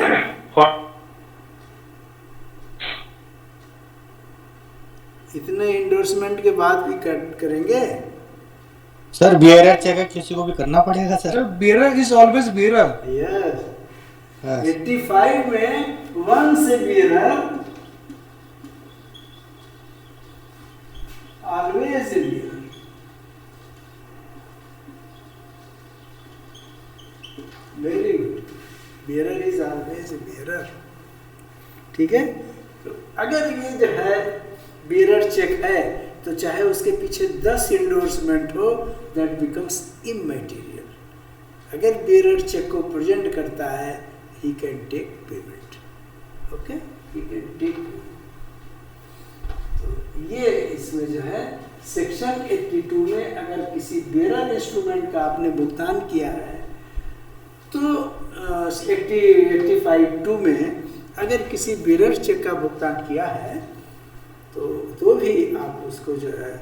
इतने इंडोर्समेंट के बाद भी करेंगे? सर बियरर चेक किसी को भी करना पड़ेगा sir. Bearer is always bearer. Yes, 85 में 1 से bearer, always bearer. Very good, bearer is always bearer, ठीक है। तो अगर ये जो है बियरर चेक है, तो चाहे उसके पीछे 10 इंडोर्समेंट हो, दैट बिकम्स इमैटेरियल। अगर बियरर चेक को प्रेजेंट करता है, he can take payment, okay, he can take payment। तो ये इसमें जो है सेक्शन 82 में अगर किसी बेरर इंस्ट्रूमेंट का आपने भुगतान किया है, तो 85(2) में अगर किसी बेरर चेक का भुगतान किया है तो भी आप उसको जो है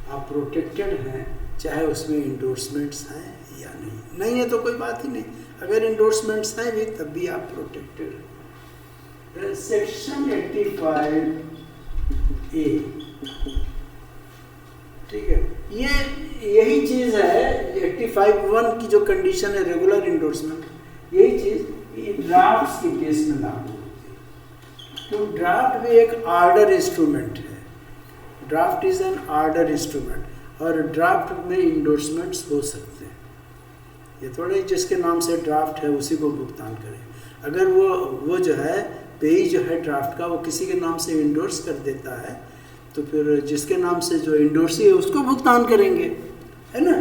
आप प्रोटेक्टेड हैं, चाहे उसमें इंडोर्समेंट्स हैं या नहीं है तो कोई बात ही नहीं, अगर इंडोर्समेंट्स हैं भी तब भी आप प्रोटेक्टेड हैं। सेक्शन 85A, ठीक है, यही चीज़ है 85(1) की जो कंडीशन है रेगुलर इंडोर्समेंट, यही चीज़ ड्राफ्ट के केस में लागू होती है। तो ड्राफ्ट भी एक ऑर्डर इंस्ट्रूमेंट है, draft is an order instrument, और ड्राफ्ट में इंडोर्समेंट्स हो सकते हैं। ये थोड़े जिसके नाम से ड्राफ्ट है उसी को भुगतान करें, अगर वो जो है पेई जो है ड्राफ्ट का वो किसी के नाम से इंडोर्स कर देता है तो फिर जिसके नाम से जो इंडोर्सी है उसको भुगतान करेंगे, है ना।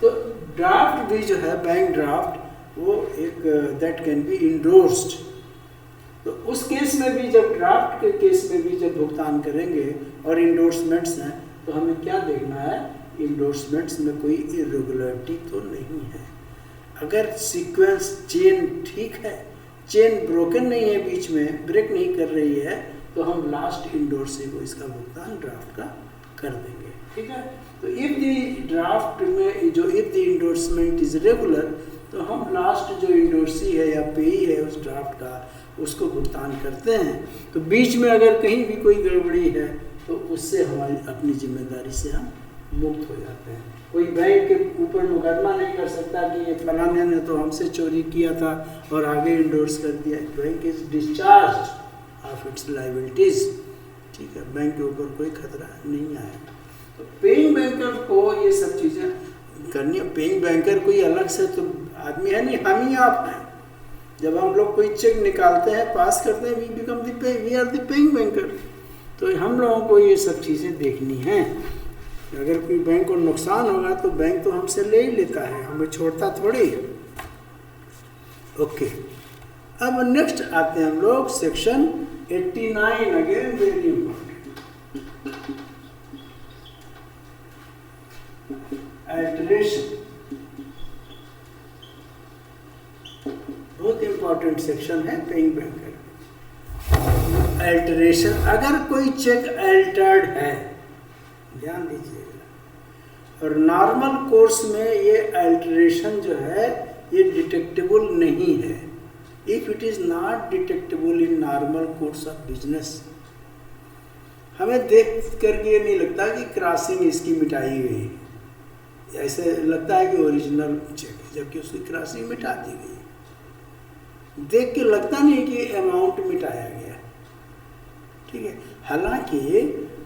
तो ड्राफ्ट भी जो है बैंक ड्राफ्ट वो एक दैट कैन बी इंडोर्स्ड। तो उस केस में भी जब ड्राफ्ट के केस में भी जब भुगतान करेंगे और इंडोर्समेंट्स हैं तो हमें क्या देखना है, इंडोर्समेंट्स में कोई इरेगुलरिटी तो नहीं है। अगर सीक्वेंस चेन ठीक है, चेन ब्रोकन नहीं है, बीच में ब्रेक नहीं कर रही है, तो हम लास्ट इंडोर्सी को इसका भुगतान ड्राफ्ट का कर देंगे, ठीक है। तो इफ द ड्राफ्ट में जो if the endorsement is regular, तो हम लास्ट जो इंडोर्सी है या पेई है उस ड्राफ्ट का उसको भुगतान करते हैं। तो बीच में अगर कहीं भी कोई गड़बड़ी है तो उससे हमारी अपनी जिम्मेदारी से हम मुक्त हो जाते हैं। कोई बैंक के ऊपर मुकदमा नहीं कर सकता कि ये फलाने ने तो हमसे चोरी किया था और आगे इंडोर्स कर दिया। Bank is discharge of its liabilities, ठीक है, बैंक के ऊपर कोई खतरा नहीं आएगा। तो पेइंग बैंकर को ये सब चीज़ें करनी है। पेइंग बैंकर कोई अलग से तो आदमी है नहीं, हम ही आप हैं। जब हम लोग कोई चेक निकालते हैं, पास करते हैं, we are the paying banker. तो हम लोगों को ये सब चीज़ें देखनी हैं। अगर कोई बैंक को नुकसान होगा तो बैंक तो हमसे ले ही लेता है, हमें छोड़ता थोड़ी। ओके, अब नेक्स्ट आते हैं हम लोग section 89, again very important, alteration. बहुत इंपॉर्टेंट सेक्शन है पेइंग बैंकर। अल्टरेशन, अगर कोई चेक अल्टर्ड है, ध्यान दीजिएगा, और नॉर्मल कोर्स में ये अल्टरेशन जो है ये डिटेक्टेबल नहीं है। If it is not detectable in normal course of business, हमें देख करके ये नहीं लगता कि क्रॉसिंग इसकी मिटाई गई, ऐसे लगता है कि ओरिजिनल चेक है जबकि उसकी क्रॉसिंग मिटा दी गई। देख के लगता नहीं कि अमाउंट मिटाया गया, ठीक है। हालांकि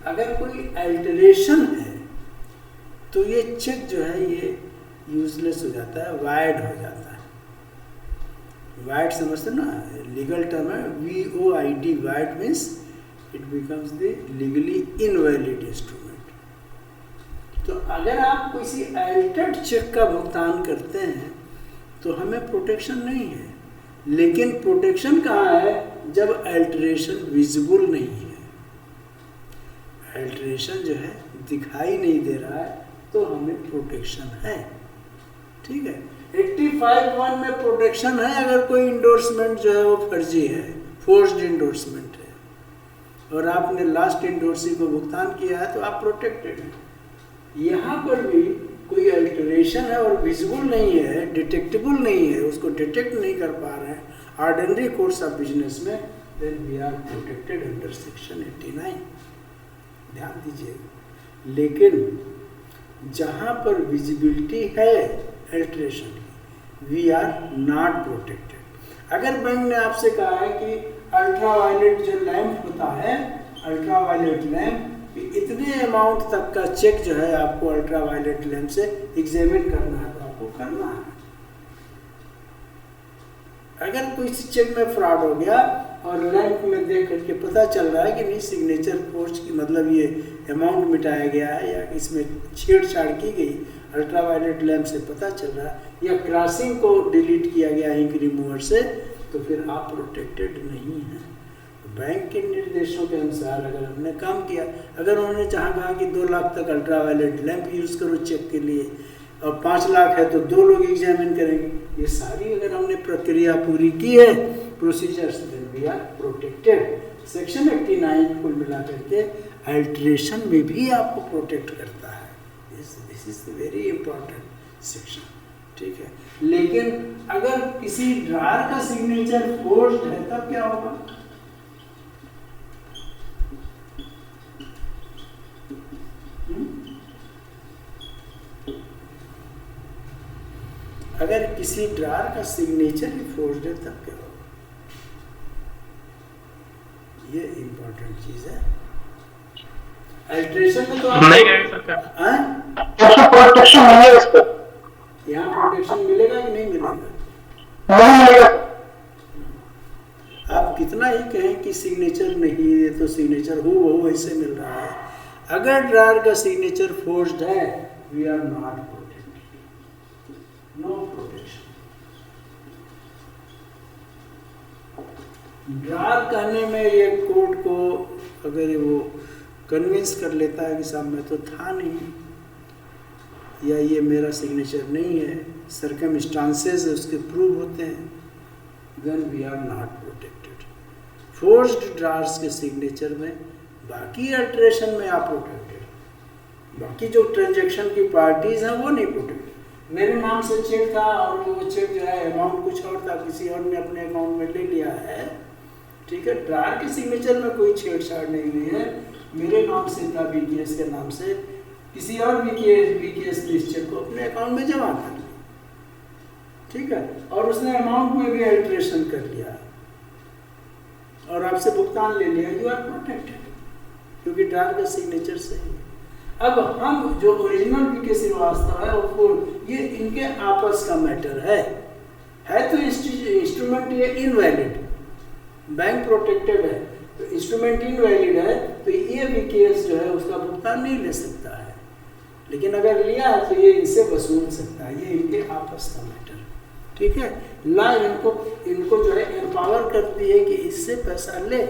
अगर कोई अल्टरेशन है तो ये चेक जो है ये यूजलेस हो जाता है, वाइड हो जाता है। वाइड समझते ना, लीगल टर्म है VOID, wide means it becomes the legally invalid instrument. तो अगर आप किसी अल्टर्ड चेक का भुगतान करते हैं तो हमें प्रोटेक्शन नहीं है, लेकिन प्रोटेक्शन कहाँ है, जब अल्टरेशन विजिबल नहीं है, अल्टरेशन जो है दिखाई नहीं दे रहा है तो हमें प्रोटेक्शन है, ठीक है। 85(1) में प्रोटेक्शन है अगर कोई इंडोर्समेंट जो है वो फर्जी है, फोर्स्ड इंडोर्समेंट है, और आपने लास्ट इंडोर्सी को भुगतान किया है तो आप प्रोटेक्टेड हैं। यहाँ पर भी कोई अल्टरेशन है और विजिबल नहीं है, डिटेक्टेबल नहीं है, उसको डिटेक्ट नहीं कर पा रहे हैं ऑर्डिनरी कोर्स ऑफ बिजनेस में, then we are protected under section 89, ध्यान दीजिएगा। लेकिन जहाँ पर विजिबिलिटी है अल्टरेशन की, वी आर नॉट प्रोटेक्टेड। अगर बैंक ने आपसे कहा है कि अल्ट्रावायलेट जो लैंप होता है, अल्ट्रावायलेट लैंप, इतने अमाउंट तक का चेक जो है आपको अल्ट्रावायलेट लैंप से एग्जामिन करना है तो आपको करना है। अगर कोई चेक में फ्रॉड हो गया और लैंप में देख करके पता चल रहा है कि नहीं सिग्नेचर पोस्ट की मतलब ये अमाउंट मिटाया गया है या इसमें छेड़छाड़ की गई, अल्ट्रावायलेट लैंप से पता चल रहा है, या क्रॉसिंग को डिलीट किया गया इंक रिमूवर से, तो फिर आप प्रोटेक्टेड नहीं हैं। बैंक के निर्देशों के अनुसार अगर हमने काम किया, अगर उन्होंने जहाँ कहा कि 2 लाख तक अल्ट्रावायलेट लैंप यूज़ करो चेक के लिए, और 5 लाख है तो 2 लोग एग्जामिन करेंगे। ये सारी अगर हमने प्रक्रिया पूरी की है, procedures, then we are protected. Section 89 कुल मिला करके अल्ट्रेशन में भी आपको प्रोटेक्ट करता है। This is very important section, ठीक है। लेकिन अगर किसी ड्रार का सिग्नेचर फोर्स्ड है तब क्या होगा? अगर किसी ड्रार का सिग्नेचर ही फोर्स्ड है तब क्या होगा? ये इंपॉर्टेंट चीज है। अल्ट्रेशन में तो नहीं करेंगे सरकार। प्रोटेक्शन मिलेगा इसको? यहाँ प्रोटेक्शन मिलेगा कि नहीं मिलेगा? नहीं मिलेगा। आप कितना ही कहें कि सिग्नेचर नहीं है, तो सिग्नेचर हो वो ऐसे मिल रहा है। अगर ड्रार का सिग्नेचर फोर्स्ड है, we are not protected, no protection. Drawer कहने में ये कोर्ट को अगर वो कन्विंस कर लेता है कि साहब मैं तो था नहीं, या ये मेरा सिग्नेचर नहीं है, सर्कमस्टांसेस उसके प्रूव होते हैं, then we are not protected. Forced drawers के सिग्नेचर में, बाकी अल्ट्रेशन में आप प्रोटेक्टेड, बाकी जो ट्रांजैक्शन की पार्टीज हैं वो नहीं प्रोटेक्टेड। मेरे नाम से चेक था और वो चेक जो है अमाउंट कुछ और था, किसी और ने अपने अकाउंट में ले लिया है, ठीक है। ड्रार के सिग्नेचर में कोई छेड़छाड़ नहीं हुई है, मेरे नाम से था, बीकेएस के नाम से, किसी और बीकेएस ने इस चेक को अपने अकाउंट में जमा कर लिया, ठीक है, और उसने अमाउंट में भी अल्ट्रेशन कर लिया और आपसे भुगतान ले लिया, यू आर प्रोटेक्टेड, क्योंकि ड्रार का सिग्नेचर सही है। अब हम जो ओरिजिनल बीके श्रीवास्तव है वो ये इनके आपस का मैटर है तो इंस्ट्रूमेंट ये इनवैलिड, बैंक प्रोटेक्टेड है तो इंस्ट्रूमेंट इनवैलिड है, तो ये बीकेएस जो है उसका भुगतान नहीं ले सकता है। लेकिन अगर लिया है तो ये इनसे वसूल सकता है, ये इनके आपस का मैटर, ठीक है। ला इनको जो है एम्पावर करती है कि इससे पैसा ले,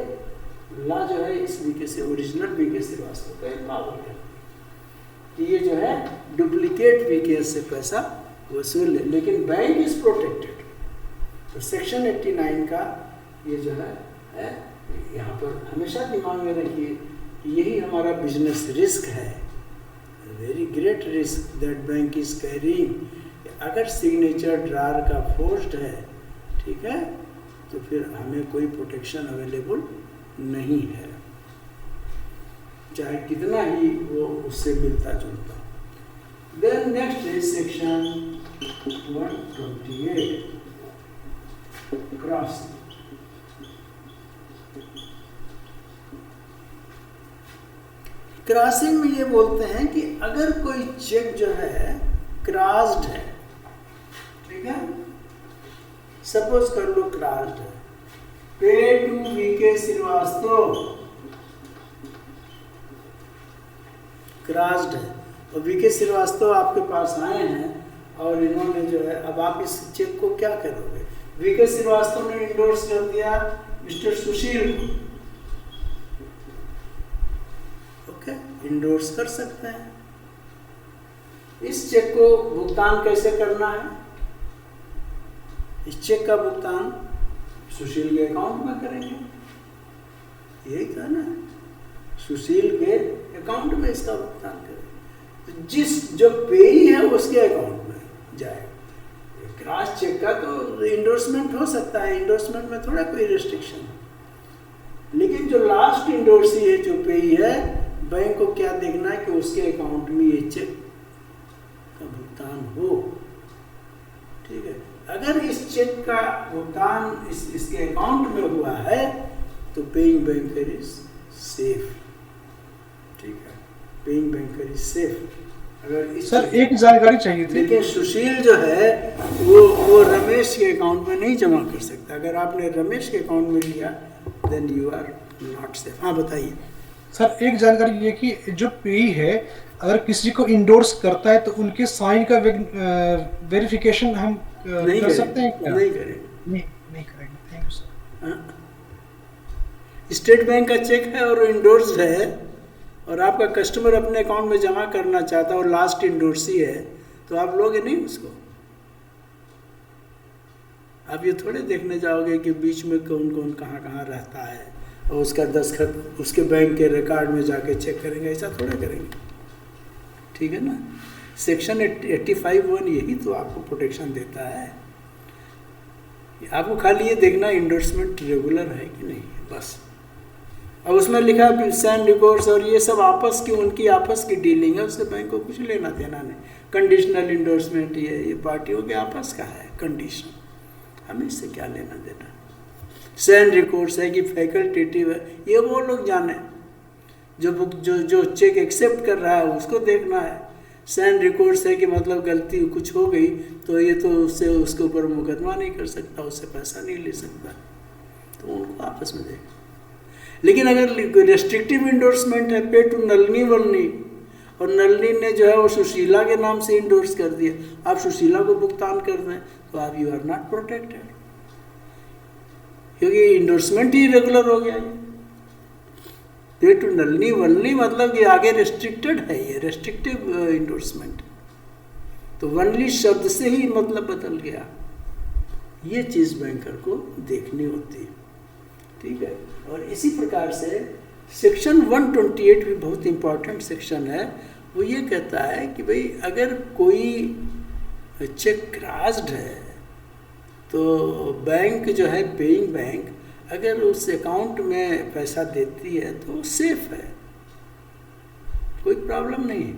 ला जो है इस बीके से, ओरिजिनल बीके श्रीवास्तव को एम्पावर करती है कि ये जो है डुप्लीकेट बीकेएस से पैसा वसूल ले, लेकिन बैंक इज प्रोटेक्टेड। तो सेक्शन 89 का ये जो है यहाँ पर हमेशा दिमाग में रखिए कि यही हमारा बिजनेस रिस्क है, very great risk that bank is carrying. अगर सिग्नेचर ड्रार का फोर्स्ड है, ठीक है, तो फिर हमें कोई प्रोटेक्शन अवेलेबल नहीं है, चाहे कितना ही वो उससे मिलता जुलता। Then next is section 128 crossing. Crossing में ये बोलते हैं कि अगर कोई चेक जो है क्रॉस्ड है, ठीक है, सपोज कर लो क्रॉस्ड है, pay to BK Srivastava, crossed है, और बीके श्रीवास्तव आपके पास आए हैं और इन्होंने जो है, अब आप इस चेक को क्या करोगे? बीके श्रीवास्तव ने इंडोर्स कर दिया मिस्टर सुशील को, इंडोर्स कर सकते हैं। इस चेक को भुगतान कैसे करना है? इस चेक का भुगतान सुशील के अकाउंट में करेंगे, यही था ना, सुशील के अकाउंट में इसका भुगतान करेंगे, तो जिस जो पेई है उसके अकाउंट में जाएगा। क्रॉस चेक का तो इंडोर्समेंट हो सकता है, इंडोर्समेंट में थोड़ा कोई रिस्ट्रिक्शन है, लेकिन जो लास्ट इंडोर्सी है, जो पेई है, बैंक को क्या देखना है कि उसके अकाउंट में ये चेक का भुगतान हो, ठीक है। अगर इस चेक का भुगतान इसके अकाउंट में हुआ है तो पेइंग बैंकर इज सेफ, ठीक है, पेइंग बैंकर इज सेफ। अगर इस सर एक जानकारी चाहिए थी, लेकिन सुशील जो है वो रमेश के अकाउंट में नहीं जमा कर सकता। अगर आपने रमेश के अकाउंट में लिया then you are not safe. हाँ बताइए सर। एक जानकारी ये कि जो पेई है अगर किसी को इंडोर्स करता है तो उनके साइन का वेरिफिकेशन हम कर सकते हैं क्या? नहीं करेंगे, नहीं करेंगे। Thank you sir. State bank का चेक है और इंडोर्स्ड है और आपका कस्टमर अपने अकाउंट में जमा करना चाहता है और लास्ट इंडोर्सी है, तो आप लोगे नहीं उसको। आप ये थोड़े देखने जाओगे कि बीच में कौन कौन कहाँ कहाँ रहता है और उसका दस्तखत उसके बैंक के रिकॉर्ड में जाके चेक करेंगे, ऐसा थोड़े करेंगे। ठीक है ना। सेक्शन 85(1) यही तो आपको प्रोटेक्शन देता है। आपको खाली ये देखना इंडोर्समेंट रेगुलर है कि नहीं, बस। अब उसमें लिखा है सैंड रिकॉर्ड्स और ये सब आपस की उनकी आपस की डीलिंग है, उससे बैंक को कुछ लेना देना नहीं। कंडीशनल इंडोर्समेंट ये पार्टियों के आपस का है कंडीशन, हमें इससे क्या लेना देना। सैंड रिकॉर्ड्स है कि फैकल्टेटिव है, ये वो लोग जाने जो चेक एक्सेप्ट कर रहा है उसको देखना है। सैंड रिकॉर्ड्स है कि मतलब गलती कुछ हो गई तो ये तो उससे उसके ऊपर मुकदमा नहीं कर सकता, उससे पैसा नहीं ले सकता, तो उनको आपस में देख। लेकिन अगर रेस्ट्रिक्टिव इंडोर्समेंट है, पे टू नलनी वलनी, और नलनी ने जो है वो सुशीला के नाम से इंडोर्स कर दिया, आप सुशीला को भुगतान कर दें तो आप यू आर नॉट प्रोटेक्टेड, क्योंकि इंडोर्समेंट ही रेगुलर हो गया। ये पे टू नलनी वलनी मतलब कि आगे रेस्ट्रिक्टेड है, ये रेस्ट्रिक्टिव इंडोर्समेंट, तो वनली शब्द से ही मतलब बदल गया। ये चीज़ बैंकर को देखनी होती है। ठीक है। और इसी प्रकार से सेक्शन 128 भी बहुत इंपॉर्टेंट सेक्शन है। वो ये कहता है कि भाई अगर कोई चेक क्रॉस्ड है तो बैंक जो है पेइंग बैंक अगर उस अकाउंट में पैसा देती है तो सेफ है, कोई प्रॉब्लम नहीं है।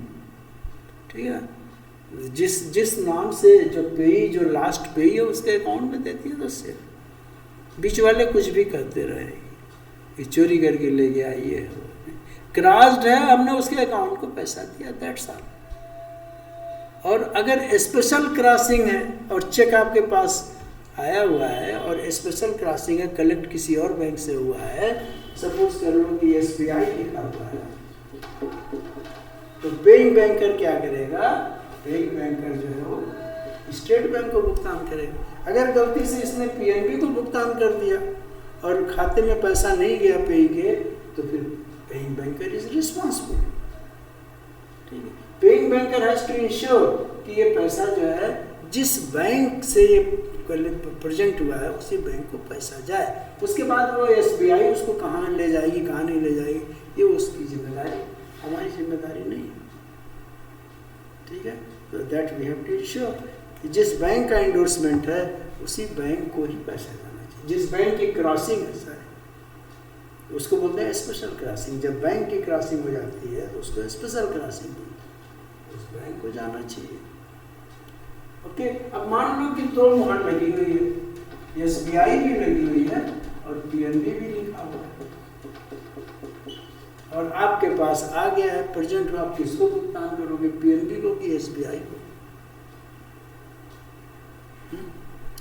ठीक है। जिस नाम से जो पेई जो लास्ट पेई है उसके अकाउंट में देती है तो सेफ। बीच वाले कुछ भी करते रहे, ये चोरी करके ले गया, ये क्रॉस्ड है, हमने उसके अकाउंट को पैसा दिया, दैट्स ऑल। और अगर स्पेशल क्रॉसिंग है और चेक आपके पास आया हुआ है और स्पेशल क्रॉसिंग है, कलेक्ट किसी और बैंक से हुआ है, सपोज कर लो कि SBI लिखा हुआ है, तो पेइंग बैंकर क्या करेगा, पेइंग बैंकर जो है वो स्टेट बैंक को भुगतान करेगा। अगर गलती से इसने PNB को भुगतान कर दिया और खाते में पैसा नहीं गया पेई के, तो फिर पेइंग बैंकर इज रिस्पॉन्सिबल। ठीक है। Paying banker has to ensure कि ये पैसा जो है जिस बैंक से ये प्रेजेंट हुआ है उसी बैंक को पैसा जाए। उसके बाद वो SBI उसको कहाँ ले जाएगी कहाँ नहीं ले जाएगी, ये उसकी जिम्मेदारी, हमारी जिम्मेदारी नहीं है। ठीक है। तो that we have to ensure जिस बैंक का इंडोर्समेंट है उसी बैंक को ही पैसा जाना चाहिए। जिस बैंक की क्रॉसिंग है सर उसको बोलते हैं स्पेशल क्रॉसिंग। जब बैंक की क्रॉसिंग हो जाती है तो उसको स्पेशल क्रॉसिंग बोलते हैं, उस बैंक को जाना चाहिए। ओके। अब मान लो कि 2 मुहर लगी हुई है, SBI भी लगी हुई है और PNB भी लिखा हुआ है, और आपके पास आ गया है प्रेजेंट, आप किसको भुगतान करोगे, PNB को कि SBI को?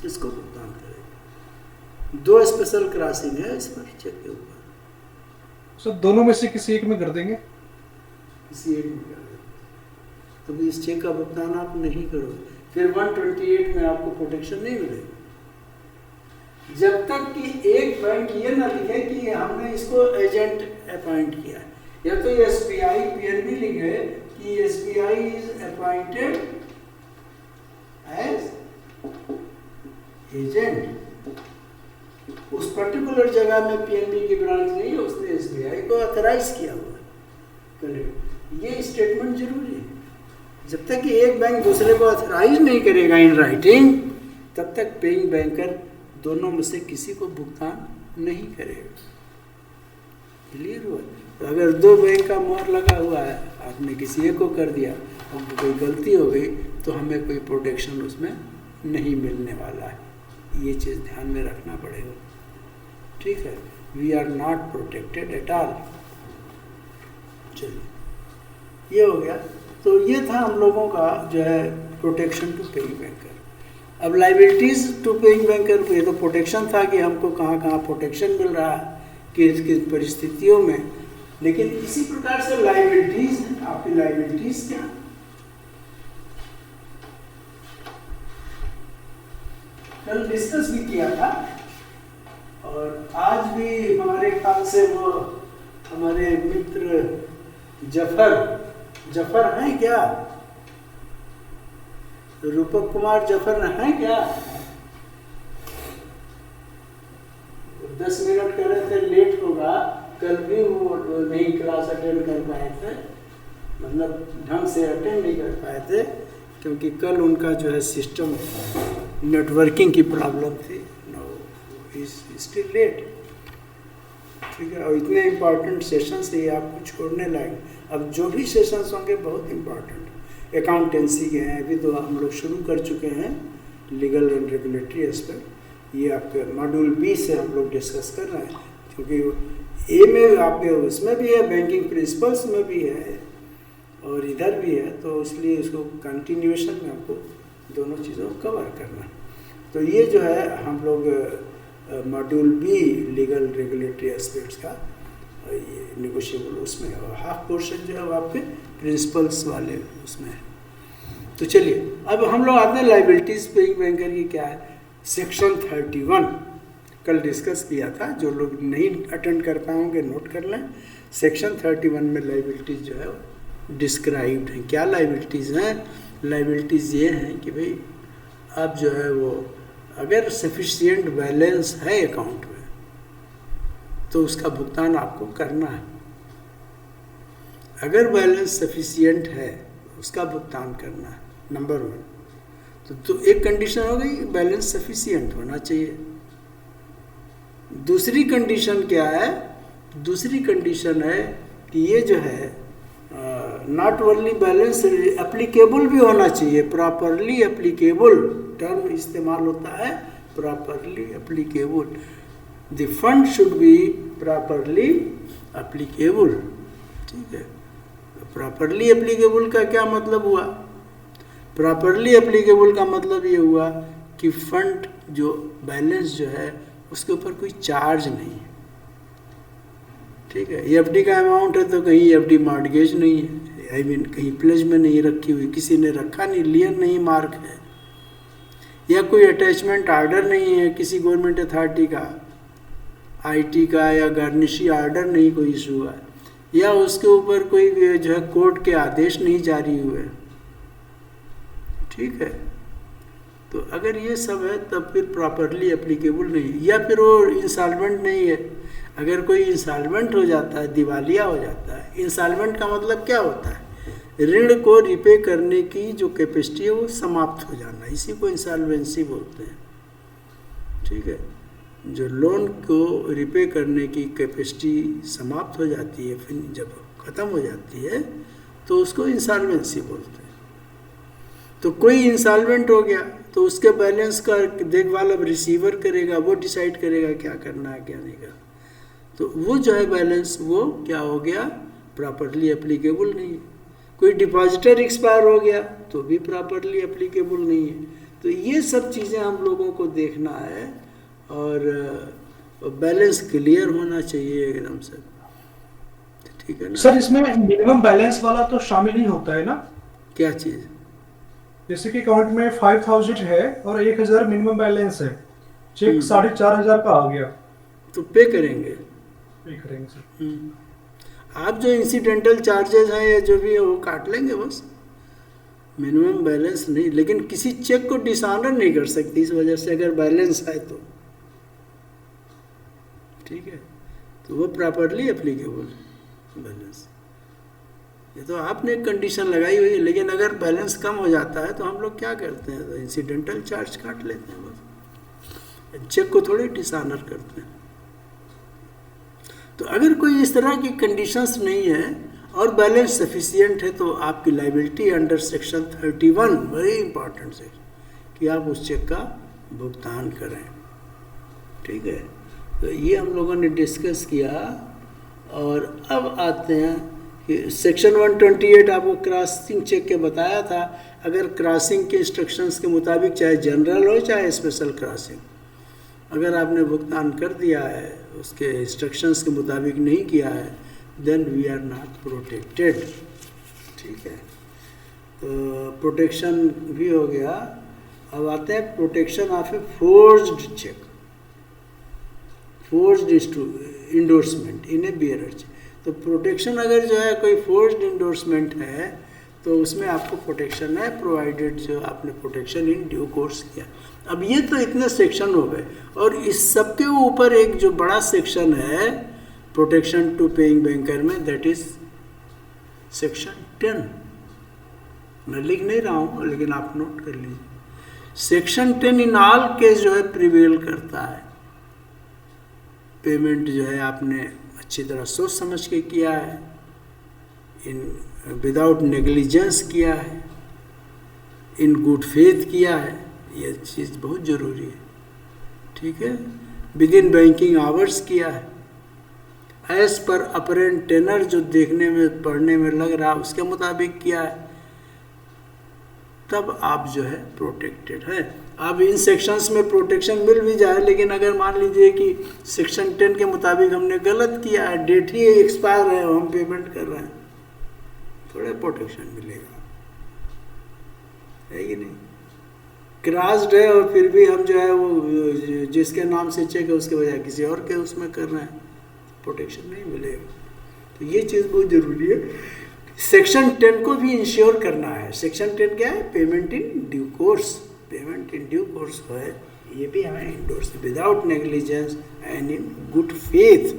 किसको भुगतान करेगा? 2 स्पेशल क्रॉसिंग है इस पर चेक के ऊपर, सर दोनों में से किसी एक में कर देंगे, किसी एक में कर देंगे, तो इस चेक का भुगतान आप नहीं करोगे, फिर 128 में आपको प्रोटेक्शन नहीं मिलेगी। जब तक कि एक बैंक ये ना लिखे कि हमने इसको एजेंट अपॉइंट किया है, या तो SBI PNB लिखे कि SBI is appointed as agent. उस पर्टिकुलर जगह में PNB की ब्रांच नहीं है, उसने SBI को ऑथराइज किया हुआ है। करेक्ट। ये स्टेटमेंट जरूरी है। जब तक कि एक बैंक दूसरे को ऑथराइज नहीं करेगा इन राइटिंग, तब तक पेइंग बैंकर दोनों में से किसी को भुगतान नहीं करेगा। क्लियर हुआ? तो अगर 2 बैंक का मोहर लगा हुआ है, आपने किसी एक को कर दिया और कोई गलती हो गई तो हमें कोई प्रोटेक्शन उसमें नहीं मिलने वाला है। ये चीज़ ध्यान में रखना पड़ेगा। ठीक है। We are not protected at all. चलिए ये हो गया। तो ये था हम लोगों का जो है प्रोटेक्शन टू पेइंग बैंकर। अब लाइबिलिटीज़ टू पेइंग बैंकर, ये तो प्रोटेक्शन था कि हमको कहाँ कहाँ प्रोटेक्शन मिल रहा है किस किस परिस्थितियों में, लेकिन इसी प्रकार से लाइबिलिटीज़, आपकी लाइबिलिटीज़ क्या, कल डिस्कस भी किया था और आज भी हमारे ख्याल से वो हमारे मित्र जफर हैं क्या? रूपक कुमार जफर है क्या? 10 मिनट कर रहे थे, लेट होगा। कल भी वो नहीं क्लास अटेंड कर पाए थे, मतलब ढंग से अटेंड नहीं कर पाए थे, क्योंकि कल उनका जो है सिस्टम नेटवर्किंग की प्रॉब्लम थी। नो स्टिल लेट, ठीक है। और इतने इम्पॉर्टेंट सेशन से ये आपको छोड़ने लायक, अब जो भी सेशंस होंगे बहुत इम्पॉर्टेंट। अकाउंटेंसी के हैं, अभी तो हम लोग शुरू कर चुके हैं, लीगल एंड रेगुलेटरी एस्पेक्ट, ये आपके मॉड्यूल बी से हम लोग डिस्कस कर रहे हैं, क्योंकि ए में आपके उसमें भी है, बैंकिंग प्रिंसिपल्स में भी है और इधर भी है, तो इसलिए इसको कंटिन्यूएशन में हमको दोनों चीज़ों को कवर करना है। तो ये जो है हम लोग module be legal regulatory aspects का ये निगोशिएबल उसमें है, और हाफ पोर्शन जो है वो आपके प्रिंसिपल्स वाले उसमें है। तो चलिए अब हम लोग आते हैं लाइबिलिटीज पेइंग बैंकर की क्या है। सेक्शन 31 कल डिस्कस किया था, जो लोग नहीं अटेंड कर पाए होंगे नोट कर लें। सेक्शन 31 में लाइबिलिटीज जो है डिस्क्राइब्ड हैं। क्या लाइबिलिटीज़ हैं? लाइबिलिटीज़ ये हैं कि भाई आप जो है वो अगर सफिशिएंट बैलेंस है अकाउंट में तो उसका भुगतान आपको करना है। अगर बैलेंस सफिशिएंट है उसका भुगतान करना है, नंबर 1। तो एक कंडीशन हो गई, बैलेंस सफिशिएंट होना चाहिए। दूसरी कंडीशन क्या है? दूसरी कंडीशन है कि ये जो है नॉट ओनली बैलेंस एप्लीकेबल भी होना चाहिए, प्रॉपरली एप्लीकेबल टर्म इस्तेमाल होता है, properly applicable. The fund should be properly applicable, ठीक है। प्रॉपरली एप्लीकेबल का क्या मतलब हुआ? प्रॉपरली एप्लीकेबल का मतलब ये हुआ कि फंड जो बैलेंस जो है उसके ऊपर कोई चार्ज नहीं है, ठीक है। एफडी का अमाउंट है तो कहीं एफडी मॉर्गेज नहीं है, आई मीन कहीं प्लेज में नहीं रखी हुई, किसी ने रखा नहीं, लिया नहीं मार्क है, या कोई अटैचमेंट आर्डर नहीं है किसी गवर्नमेंट अथॉरिटी का, आईटी का या गार्निशी आर्डर नहीं कोई इशू हुआ, या उसके ऊपर कोई जो है कोर्ट के आदेश नहीं जारी हुए, ठीक है। तो अगर ये सब है तब फिर प्रॉपरली एप्लीकेबल नहीं, या फिर वो इंसॉल्वेंट नहीं है। अगर कोई इंसॉल्वेंट हो जाता है, दिवालिया हो जाता है, इंसॉल्वेंट का मतलब क्या होता है? ऋण को रिपे करने की जो कैपेसिटी है वो समाप्त हो जाना, इसी को इंसॉल्वेंसी बोलते हैं, ठीक है। जो लोन को रिपे करने की कैपेसिटी समाप्त हो जाती है, फिर जब ख़त्म हो जाती है तो उसको इंसॉल्वेंसी बोलते हैं। तो कोई इंसॉल्वेंट हो गया तो उसके बैलेंस का देखभाल अब रिसीवर करेगा, वो डिसाइड करेगा क्या करना है क्या नहीं करना। तो वो जो है बैलेंस वो क्या हो गया? प्रॉपरली एप्लीकेबल नहीं है। कोई डिपॉजिटर एक्सपायर हो गया तो भी प्रॉपरली एप्लीकेबल नहीं है। तो ये सब चीज़ें हम लोगों को देखना है, और बैलेंस क्लियर होना चाहिए एकदम से, ठीक है ना। सर इसमें मिनिमम बैलेंस वाला तो शामिल ही होता है ना? क्या चीज़? जैसे कि अकाउंट में 5000 है और 1000 मिनिमम बैलेंस है, चेक 4500 का आ गया तो पे करेंगे सर। आप जो इंसिडेंटल चार्जेस हैं या जो भी है वो काट लेंगे बस, मिनिमम बैलेंस नहीं। लेकिन किसी चेक को डिसऑनर नहीं कर सकती इस वजह से, अगर बैलेंस है तो, ठीक है। तो वो प्रॉपरली एप्लीकेबल बैलेंस, ये तो आपने एक कंडीशन लगाई हुई है। लेकिन अगर बैलेंस कम हो जाता है तो हम लोग क्या करते हैं? तो इंसिडेंटल चार्ज काट लेते हैं बस, चेक को थोड़े डिसऑनर करते हैं। तो अगर कोई इस तरह की कंडीशंस नहीं है और बैलेंस सफिशिएंट है तो आपकी liability under section 31 very important है कि आप उस चेक का भुगतान करें, ठीक है। तो ये हम लोगों ने डिस्कस किया। और अब आते हैं कि सेक्शन 128 आपको क्रॉसिंग चेक के बताया था। अगर क्रॉसिंग के इंस्ट्रक्शंस के मुताबिक चाहे जनरल हो चाहे स्पेशल क्रॉसिंग, अगर आपने भुगतान कर दिया है उसके इंस्ट्रक्शंस के मुताबिक नहीं किया है, then we are not protected, ठीक है। तो प्रोटेक्शन भी हो गया। अब आते हैं protection of a forged cheque, forged endorsement in a bearer cheque. तो प्रोटेक्शन अगर जो है कोई फोर्ज्ड इंडोर्समेंट है तो उसमें आपको प्रोटेक्शन है, प्रोवाइडेड जो आपने प्रोटेक्शन इन ड्यू कोर्स किया। अब ये तो इतने सेक्शन हो गए, और इस सब के ऊपर एक जो बड़ा सेक्शन है प्रोटेक्शन टू पेइंग बैंकर में, दैट इज सेक्शन 10। मैं लिख नहीं रहा हूँ, लेकिन आप नोट कर लीजिए। सेक्शन 10 इन ऑल केस जो है प्रिवेल करता है। पेमेंट जो है आपने अच्छी तरह सोच समझ के किया है, इन विदाउट नेग्लिजेंस किया है, इन गुड फेथ किया है, ये चीज़ बहुत ज़रूरी है, ठीक है। विद इन बैंकिंग आवर्स किया है, एज पर अपरेंट टेनर जो देखने में पढ़ने में लग रहा उसके मुताबिक किया है, तब आप जो है प्रोटेक्टेड है। अब इन सेक्शंस में प्रोटेक्शन मिल भी जाए, लेकिन अगर मान लीजिए कि सेक्शन 10 के मुताबिक हमने गलत किया है, डेट ही एक्सपायर है और हम पेमेंट कर रहे हैं, थोड़ा प्रोटेक्शन मिलेगा, है कि नहीं। क्रॉस्ड है और फिर भी हम जो है वो जिसके नाम से चेक है उसके बजाय किसी और के उसमें कर रहे हैं, प्रोटेक्शन नहीं मिलेगा। तो ये चीज़ बहुत ज़रूरी है। सेक्शन 10 को भी इंश्योर करना है। सेक्शन 10 क्या है? Payment in due course. Payment in due course है, ये भी हमें endorse, without negligence and in good faith.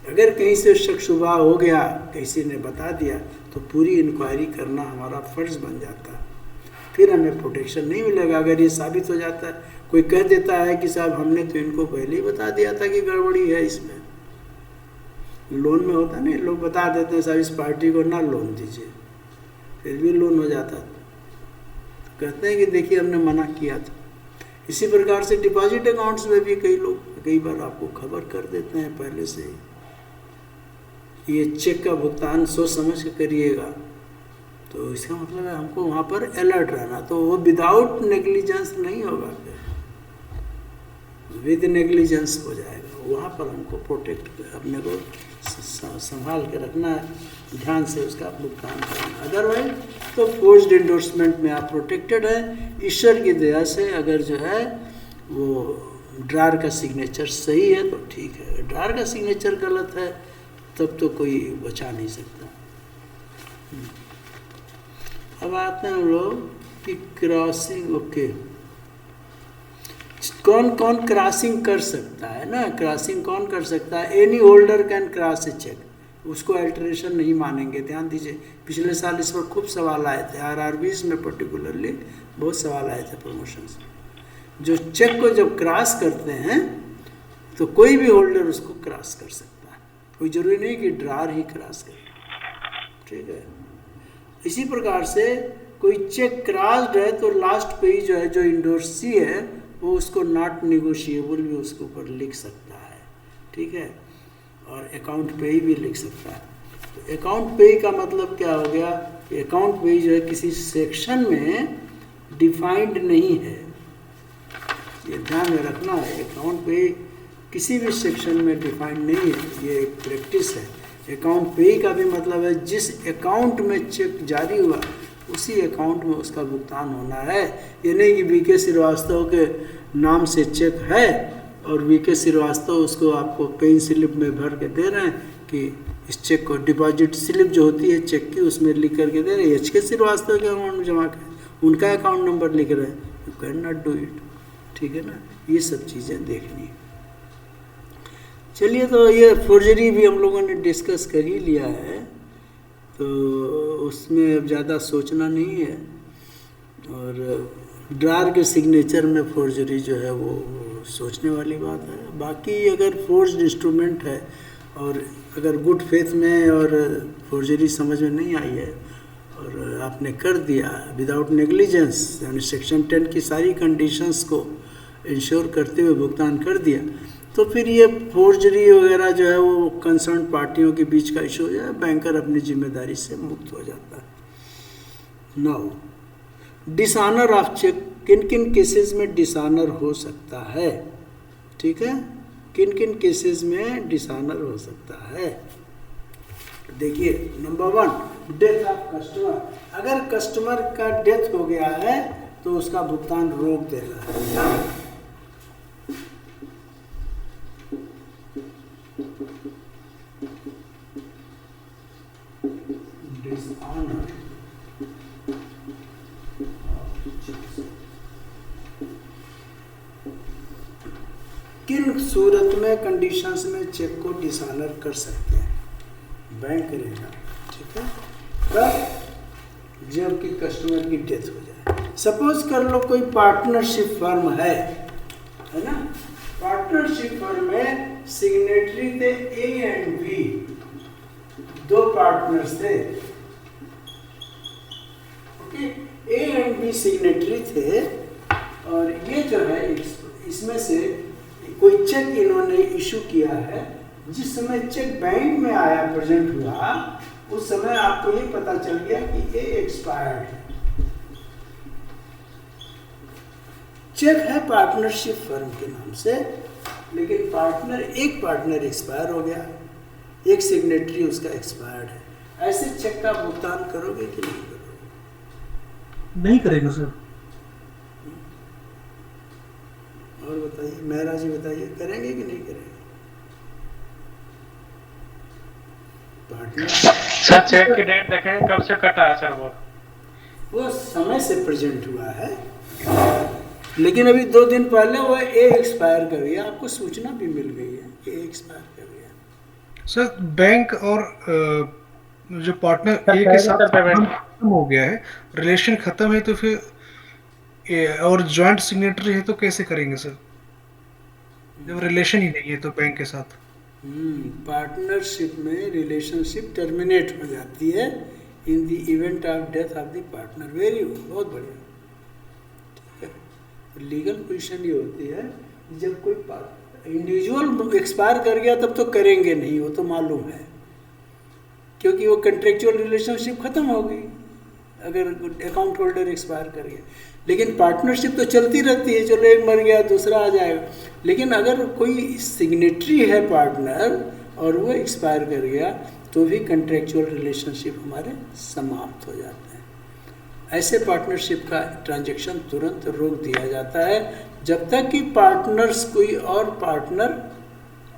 अगर कहीं से शक शुबा हो गया, किसी ने बता दिया, तो पूरी इंक्वायरी करना हमारा फर्ज बन जाता है, फिर हमें प्रोटेक्शन नहीं मिलेगा। अगर ये साबित हो जाता है, कोई कह देता है कि साहब हमने तो इनको पहले ही बता दिया था कि गड़बड़ी है इसमें। लोन में होता नहीं, लोग बता देते हैं साहब इस पार्टी को ना लोन दीजिए, फिर भी लोन हो जाता है, तो कहते हैं कि देखिए हमने मना किया था। इसी प्रकार से डिपॉजिट अकाउंट्स में भी कई लोग कई बार आपको खबर कर देते हैं पहले से ही, ये चेक का भुगतान सोच समझ के करिएगा, तो इसका मतलब है हमको वहाँ पर अलर्ट रहना। तो वो विदाउट नेग्लिजेंस नहीं होगा, फिर विद नेग्लिजेंस हो जाएगा। वहाँ पर हमको प्रोटेक्ट अपने को संभाल के रखना है, ध्यान से उसका भुगतान करना। अदरवाइज तो फोर्स्ड इंडोर्समेंट में आप प्रोटेक्टेड हैं ईश्वर की दया से। अगर जो है वो ड्रार का सिग्नेचर सही है तो ठीक है, ड्रार का सिग्नेचर गलत है तब तो कोई बचा नहीं सकता। अब आते हैं हम लोग कि क्रॉसिंग। ओके, कौन कौन क्रॉसिंग कर सकता है ना? क्रॉसिंग कौन कर सकता है? Any holder can cross a cheque, उसको अल्टरेशन नहीं मानेंगे। ध्यान दीजिए, पिछले साल इस पर खूब सवाल आए थे, RRBs में पर्टिकुलरली बहुत सवाल आए थे प्रमोशन से। जो चेक को जब क्रॉस करते हैं तो कोई भी होल्डर उसको क्रॉस कर सकता है, कोई जरूरी नहीं कि ड्रार ही क्रॉस करे, ठीक है। इसी प्रकार से कोई चेक क्रॉस्ड है तो लास्ट पे ही जो है जो इंडोर्सी है वो उसको नॉट निगोशिएबल भी उसके ऊपर लिख सकता है, ठीक है, और अकाउंट पे ही भी लिख सकता है। तो अकाउंट पे का मतलब क्या हो गया कि अकाउंट पे जो है किसी सेक्शन में डिफाइंड नहीं है, ये ध्यान में रखना है। अकाउंट पे किसी भी सेक्शन में डिफाइंड नहीं है, ये एक प्रैक्टिस है। अकाउंट पे का भी मतलब है जिस अकाउंट में चेक जारी हुआ उसी अकाउंट में उसका भुगतान होना है। ये नहीं कि VK श्रीवास्तव के नाम से चेक है और VK श्रीवास्तव उसको आपको पेइंग स्लिप में भर के दे रहे हैं कि इस चेक को, डिपॉजिट स्लिप जो होती है चेक की उसमें लिख करके दे रहे हैं HK श्रीवास्तव के अकाउंट में जमा कर, उनका अकाउंट नंबर लिख रहे हैं। You can not do it, ठीक है ना। ये सब चीज़ें देखनी है। चलिए, तो ये फोर्जरी भी हम लोगों ने डिस्कस कर ही लिया है, तो उसमें अब ज़्यादा सोचना नहीं है। और ड्रार के सिग्नेचर में फोर्जरी जो है वो सोचने वाली बात है। बाकी अगर फोर्स्ड इंस्ट्रूमेंट है और अगर गुड फेथ में और फोर्जरी समझ में नहीं आई है और आपने कर दिया विदाउट नेग्लिजेंस, यानी सेक्शन 10 की सारी कंडीशंस को इंश्योर करते हुए भुगतान कर दिया, तो फिर ये फोर्जरी वगैरह जो है वो कंसर्न पार्टियों के बीच का इशू हो जाए, बैंकर अपनी जिम्मेदारी से मुक्त हो जाता है। नाउ डिसऑनर ऑफ चेक, किन किन केसेस में डिसऑनर हो सकता है, ठीक है, किन किन केसेस में डिसऑनर हो सकता है। देखिए, नंबर 1, डेथ ऑफ कस्टमर। अगर कस्टमर का डेथ हो गया है तो उसका भुगतान रोक देना है। डिसऑनर किन सूरत में, कंडीशंस में चेक को डिसऑनर कर सकते हैं? बैंक करेगा, ठीक है। तब जबकि कस्टमर की डेथ हो जाए। सपोज कर लो कोई पार्टनरशिप फर्म है ना, पार्टनरशिप फर्म में सिग्नेटरी थे ए एंड बी, दो पार्टनर्स थे, okay. A and B signatory थे और ये जो है इसमें से कोई चेक इन्होंने इशू किया है। जिस समय चेक बैंक में आया, प्रेजेंट हुआ, उस समय आपको ये पता चल गया कि ए एक्सपायर्ड है। चेक है पार्टनरशिप फर्म के नाम से, लेकिन एक पार्टनर एक्सपायर हो गया, एक सिग्नेटरी उसका एक्सपायर्ड है। ऐसे चेक का भुगतान करोगे कि नहीं करोगे? नहीं करेंगे सर। और बताइए, मेहरा जी बताइए, करेंगे कि नहीं करेंगे? पार्टनर सर चेक की डेट देखें कब से कटा है सर? वो समय से प्रेजेंट हुआ है, लेकिन अभी 2 दिन पहले वो ए एक्सपायर कर गया, आपको सूचना भी मिल गई है ए एक्सपायर कर गया। सर बैंक और जो पार्टनर ए के साथ खत्म हो गया है, रिलेशन खत्म है, तो फिर और जॉइंट सिग्नेटरी है तो कैसे करेंगे सर, जब रिलेशन ही नहीं है तो बैंक के साथ? पार्टनरशिप में रिलेशनशिप टर्मिनेट हो जाती है in the event of death of the partner. Very good, बहुत बढ़िया, ठीक है। लीगल पोजीशन ये होती है, जब कोई इंडिविजुअल एक्सपायर कर गया तब तो करेंगे नहीं, वो तो मालूम है, क्योंकि वो कंट्रेक्चुअल रिलेशनशिप खत्म हो गई अगर अकाउंट होल्डर एक्सपायर कर गया। लेकिन पार्टनरशिप तो चलती रहती है, चलो एक मर गया दूसरा आ जाएगा। लेकिन अगर कोई सिग्नेटरी है पार्टनर और वो एक्सपायर कर गया तो भी कंट्रेक्चुअल रिलेशनशिप हमारे समाप्त हो जाते हैं। ऐसे पार्टनरशिप का ट्रांजैक्शन तुरंत रोक दिया जाता है जब तक कि पार्टनर्स कोई और पार्टनर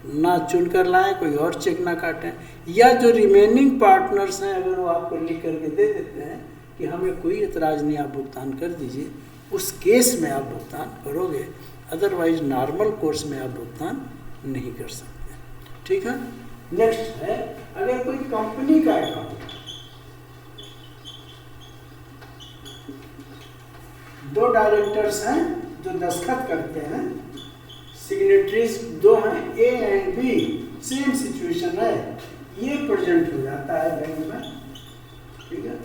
ना चुन कर लाएं, कोई और चेक ना काटें, या जो रिमेनिंग पार्टनर्स हैं अगर वो आपको लिख करके दे देते हैं कि हमें कोई एतराज़ नहीं, आप भुगतान कर दीजिए, उस केस में आप भुगतान करोगे। अदरवाइज नॉर्मल कोर्स में आप भुगतान नहीं कर सकते, ठीक है। नेक्स्ट है, अगर कोई कंपनी का अकाउंट, 2 डायरेक्टर्स हैं जो दस्तखत करते हैं, सिग्नेटरीज 2 हैं A and B, same situation है, ये प्रेजेंट हो जाता है बैंक में, ठीक है।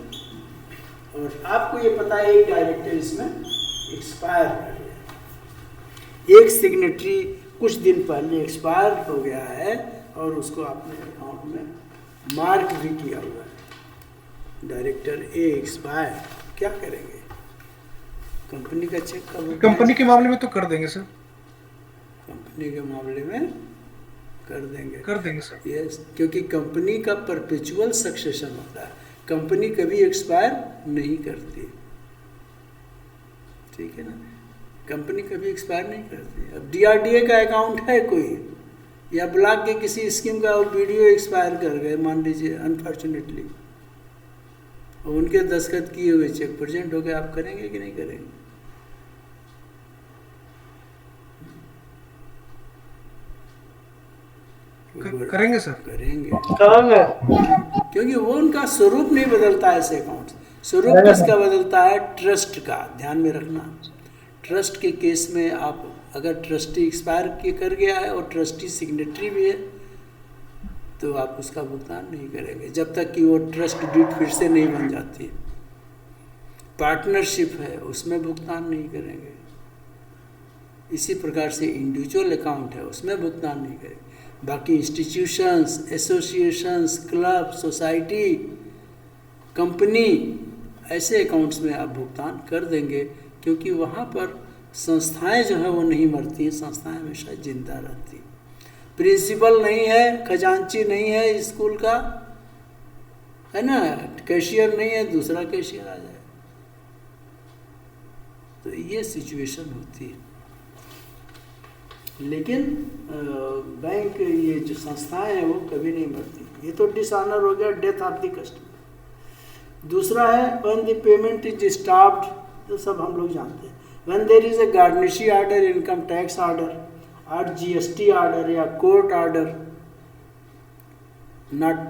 और आपको ये पता है एक डायरेक्टर इसमें एक्सपायर कर गया, एक सिग्नेटरी कुछ दिन पहले एक्सपायर हो गया है और उसको आपने अकाउंट में मार्क भी किया हुआ है, डायरेक्टर ए एक्सपायर। क्या करेंगे? कंपनी का चेक कब? कंपनी के मामले में तो कर देंगे सर, कंपनी के मामले में कर देंगे सर। यस, क्योंकि कंपनी का परपेचुअल सक्सेशन होता है, कंपनी कभी एक्सपायर नहीं करती, ठीक है ना, कंपनी कभी एक्सपायर नहीं करती। अब डीआरडीए का अकाउंट है कोई, या ब्लॉक के किसी स्कीम का वीडियो एक्सपायर कर गए मान लीजिए अनफॉर्चुनेटली, और उनके दस्तखत किए हुए चेक प्रेजेंट हो गए, आप करेंगे कि नहीं करेंगे? करेंगे सर, करेंगे, क्योंकि वो उनका स्वरूप नहीं बदलता है। ऐसे अकाउंट स्वरूप किसका बदलता है? ट्रस्ट का। ध्यान में रखना, ट्रस्ट के केस में आप अगर ट्रस्टी एक्सपायर कर गया है और ट्रस्टी सिग्नेटरी भी है तो आप उसका भुगतान नहीं करेंगे जब तक कि वो ट्रस्ट डीड फिर से नहीं बन जाती। पार्टनरशिप है उसमें भुगतान नहीं करेंगे। इसी प्रकार से इंडिविजुअल अकाउंट है उसमें भुगतान नहीं करेंगे। बाकी institutions, associations, club, society, company, ऐसे अकाउंट्स में आप भुगतान कर देंगे क्योंकि वहाँ पर संस्थाएं जो है वो नहीं मरती हैं, संस्थाएं हमेशा जिंदा रहती हैं। प्रिंसिपल नहीं है, खजांची नहीं है स्कूल का, है ना, कैशियर नहीं है, दूसरा कैशियर आ जाए, तो ये सिचुएशन होती है। लेकिन बैंक, ये जो संस्थाएं हैं वो कभी नहीं मरती। ये तो डिसऑनर हो गया, डेथ ऑफ द कस्टमर। दूसरा है when the payment is stopped, तो सब हम लोग जानते हैं। when there is a garnishee order, income tax order और GST order या court order not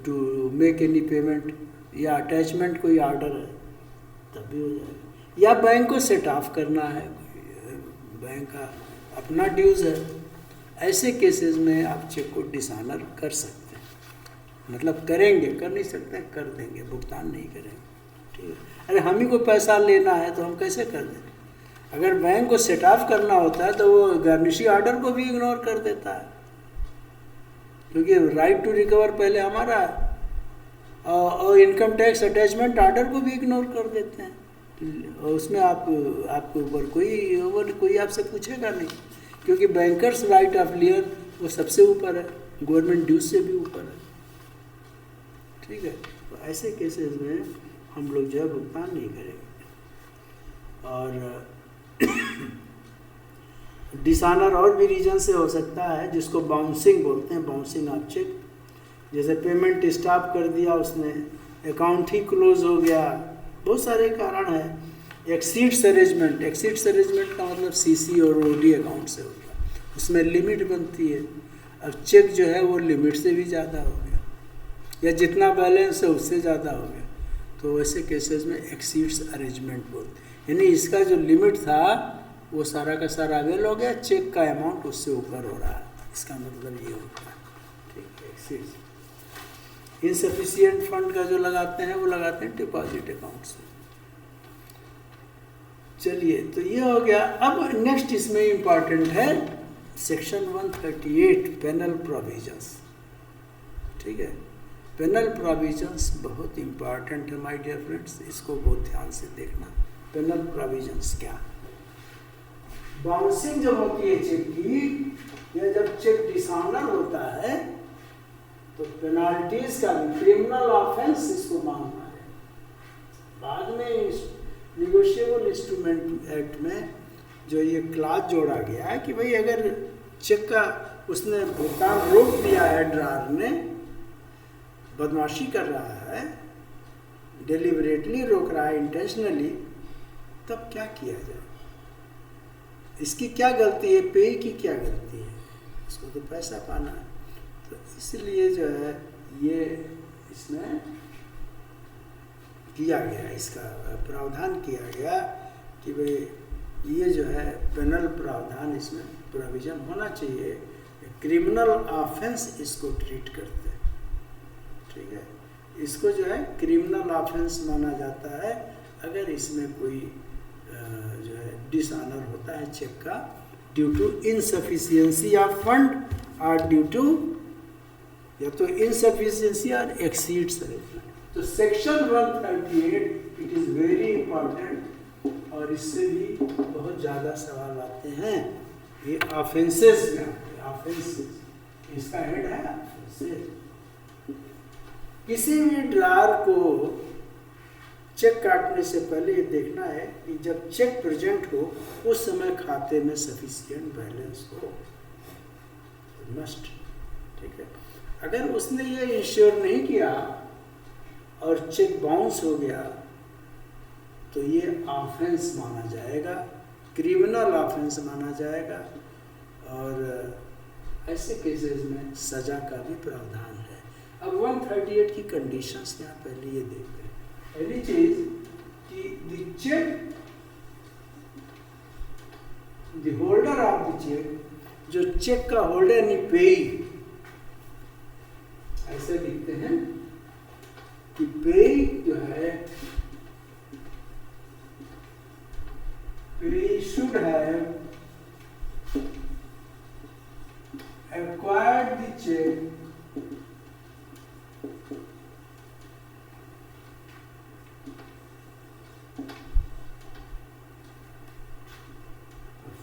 to make any payment या अटैचमेंट कोई ऑर्डर है तब भी हो जाएगा। या बैंक को सेट ऑफ करना है, बैंक का अपना ड्यूज है, ऐसे केसेस में आप चेक को डिसऑनर कर सकते हैं। मतलब करेंगे, कर नहीं सकते, कर देंगे, भुगतान नहीं करेंगे, ठीक है। अरे हम ही को पैसा लेना है तो हम कैसे कर दें? अगर बैंक को सेट ऑफ करना होता है तो वो गार्निशी ऑर्डर को भी इग्नोर कर देता है, क्योंकि राइट टू रिकवर पहले हमारा है, और इनकम टैक्स अटैचमेंट ऑर्डर को भी इग्नोर कर देते हैं। और उसमें आपके ऊपर कोई आपसे पूछेगा नहीं, क्योंकि बैंकर्स राइट ऑफ लियर वो सबसे ऊपर है, गवर्नमेंट ड्यूज से भी ऊपर है, ठीक है। तो ऐसे केसेस में हम लोग जो है भुगतान नहीं करेंगे। और डिसऑनर और भी रीजन से हो सकता है, जिसको बाउंसिंग बोलते हैं, बाउंसिंग ऑफ चेक। जैसे पेमेंट स्टॉप कर दिया उसने, अकाउंट ही क्लोज हो गया, बहुत सारे कारण हैं। एक्सीड्स अरेंजमेंट, एक्सीड्स अरेंजमेंट का मतलब सीसी और ओडी अकाउंट से हो गया, उसमें लिमिट बनती है। अब चेक जो है वो लिमिट से भी ज़्यादा हो गया, या जितना बैलेंस है उससे ज़्यादा हो गया, तो वैसे केसेस में एक्सीड्स अरेंजमेंट बोलते हैं। यानी इसका जो लिमिट था वो सारा का सारा अवेल हो गया, चेक का अमाउंट उससे ऊपर हो रहा है, इसका मतलब ये होता है, ठीक है। एक्सीड्स इनसफिशिएंट फंड का जो लगाते हैं वो लगाते हैं डिपॉजिट अकाउंट से। चलिए, तो ये हो गया। अब नेक्स्ट इसमें इंपॉर्टेंट है सेक्शन 138 पेनल प्रोविजंस, ठीक है। पेनल प्रोविजंस बहुत इंपॉर्टेंट है माय डियर फ्रेंड्स, इसको बहुत ध्यान से देखना। पेनल प्रोविजंस क्या? बाउंसिंग जब होती है चेक की, या जब चेक डिसऑनर होता है, तो पेनाल्टीज का क्रिमिनल ऑफेंस इसको मानना है। बाद में निगोशिएबल इंस्ट्रूमेंट एक्ट में जो ये क्लाज जोड़ा गया है कि भाई अगर चेक का उसने भुगतान रोक दिया है, ड्रार ने बदमाशी कर रहा है, डेलिबरेटली रोक रहा है, इंटेंशनली, तब क्या किया जाए? इसकी क्या गलती है, पे की क्या गलती है? इसको तो पैसा पाना है। तो इसलिए जो है ये इसमें किया गया, इसका प्रावधान किया गया कि भाई ये जो है पेनल प्रावधान इसमें प्रोविजन होना चाहिए। क्रिमिनल ऑफेंस इसको ट्रीट करते हैं, ठीक है। इसको जो है क्रिमिनल ऑफेंस माना जाता है अगर इसमें कोई जो है डिसऑनर होता है चेक का, due to insufficiency of fund और ड्यू टू या तो इनसफिशिएंसी और एक्सीड्स अरेंजमेंट। तो section 138 it is very important, और इससे भी बहुत ज़्यादा सवाल आते हैं। ये ऑफेंसेस में आते हैं, ऑफेंसेस, इसका हेड है ऑफेंसेस। किसी भी ड्रार को चेक काटने से पहले ये देखना है कि जब चेक प्रेजेंट हो उस समय खाते में सफिशिएंट बैलेंस हो, मस्ट, ठीक है। अगर उसने ये इंश्योर नहीं किया और चेक बाउंस हो गया तो ये ऑफेंस माना जाएगा, क्रिमिनल ऑफेंस माना जाएगा, और ऐसे केसेस में सजा का भी प्रावधान है। अब 138 की कंडीशंस यहाँ पहले ये देखते हैं। पहली चीज कि the cheque, the holder of the cheque, जो चेक का होल्डर यानी पेई, ऐसे लिखते हैं कि पेई जो है, पेई should have acquired the check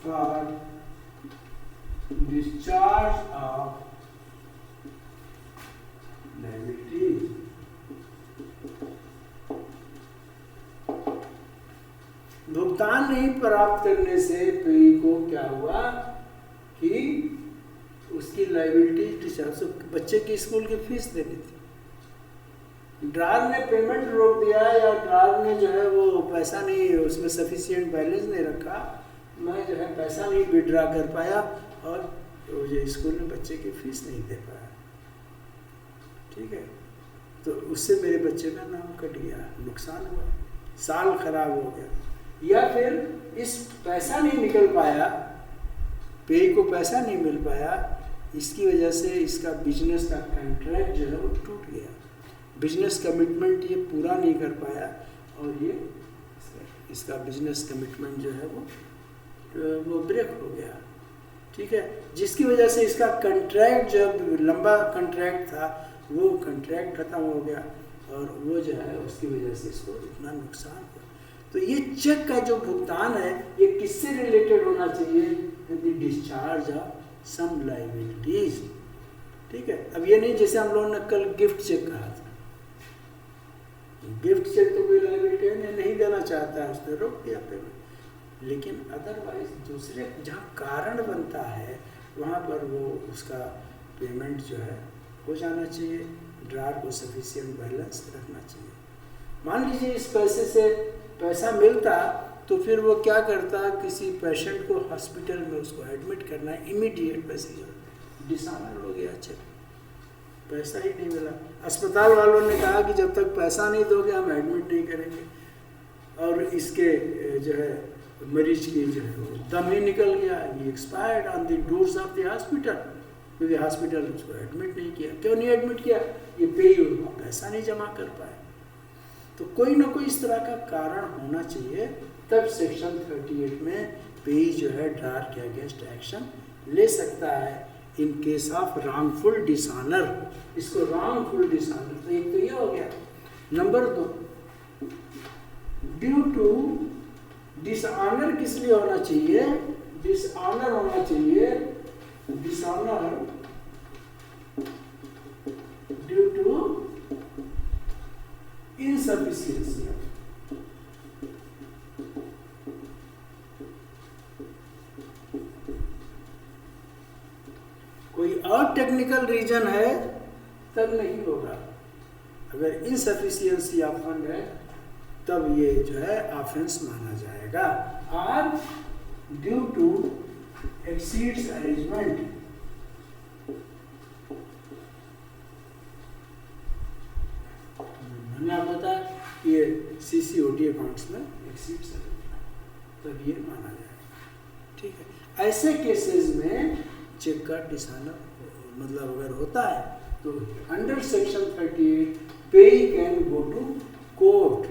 for discharge of liabilities. भुगतान नहीं प्राप्त करने से पेई को क्या हुआ कि उसकी लाइबिलिटी डिस्चार्ज, बच्चे की स्कूल की फीस देनी थी, ड्रार ने पेमेंट रोक दिया या ड्रार ने जो है वो पैसा नहीं, उसमें सफिशिएंट बैलेंस नहीं रखा, मैं जो है पैसा नहीं विड्रा कर पाया और मुझे स्कूल में बच्चे की फीस नहीं दे पाया, ठीक है, तो उससे मेरे बच्चे का नाम कट गया, नुकसान हुआ, साल खराब हो गया। या फिर इस पैसा नहीं निकल पाया, पे को पैसा नहीं मिल पाया, इसकी वजह से इसका बिजनेस का कॉन्ट्रैक्ट जो है वो टूट गया, बिजनेस कमिटमेंट ये पूरा नहीं कर पाया और ये इसका बिजनेस कमिटमेंट जो है वो ब्रेक हो गया, ठीक है, जिसकी वजह से इसका कॉन्ट्रैक्ट जब लंबा कॉन्ट्रैक्ट था वो कॉन्ट्रैक्ट खत्म हो गया और वो जो है उसकी वजह से इसको इतना नुकसान हुआ। तो ये चेक का जो भुगतान है ये किससे रिलेटेड होना चाहिए? डिस्चार्ज ऑफ सम लायबिलिटीज, ठीक है। अब ये नहीं जैसे हम लोगों ने कल गिफ्ट चेक कहा था, गिफ्ट चेक तो कोई लायबिलिटी नहीं देना चाहता है, उसने रोक दिया पेमेंट, लेकिन अदरवाइज दूसरे जहाँ कारण बनता है वहाँ पर वो उसका पेमेंट जो है हो जाना चाहिए, ड्रार को सफिशिएंट बैलेंस रखना चाहिए। मान लीजिए इस पैसे से पैसा मिलता तो फिर वो क्या करता, किसी पेशेंट को हॉस्पिटल में उसको एडमिट करना है, इमीडिएट पैसे जो डिसऑनर हो गया, चेक पैसा ही नहीं मिला, अस्पताल वालों ने कहा कि जब तक पैसा नहीं दोगे हम एडमिट नहीं करेंगे, और इसके जो है मरीज की जो है वो दम ही निकल गया, ये expired on the doors of the hospital, क्योंकि हॉस्पिटल उसको एडमिट नहीं किया। क्यों नहीं एडमिट किया? ये पे पैसा नहीं जमा कर पाए। तो कोई ना कोई इस तरह का कारण होना चाहिए, तब सेक्शन 38 में पेई जो है ड्रार के अगेंस्ट एक्शन ले सकता है in case of wrongful dishonour. इसको रॉन्गफुल डिसऑनर, तो एक तो ये हो गया। नंबर 2, ड्यू टू डिसऑनर किस लिए होना चाहिए? डिसऑनर होना चाहिए, डिसऑनर ड्यू टू insufficiency, कोई और टेक्निकल रीजन है तब नहीं होगा। अगर इनसफिशियंसी ऑफ फंड है तब ये जो है ऑफेंस माना जाएगा। और ड्यू टू एक्सीड्स अरेंजमेंट, मैंने आपको बताया कि ये CCOD अकाउंट्स में एक्सीड्स तब ये माना जाएगा, ठीक है। ऐसे केसेस में चेक का डिसऑनर मतलब अगर होता है तो under section 38 payee can go to court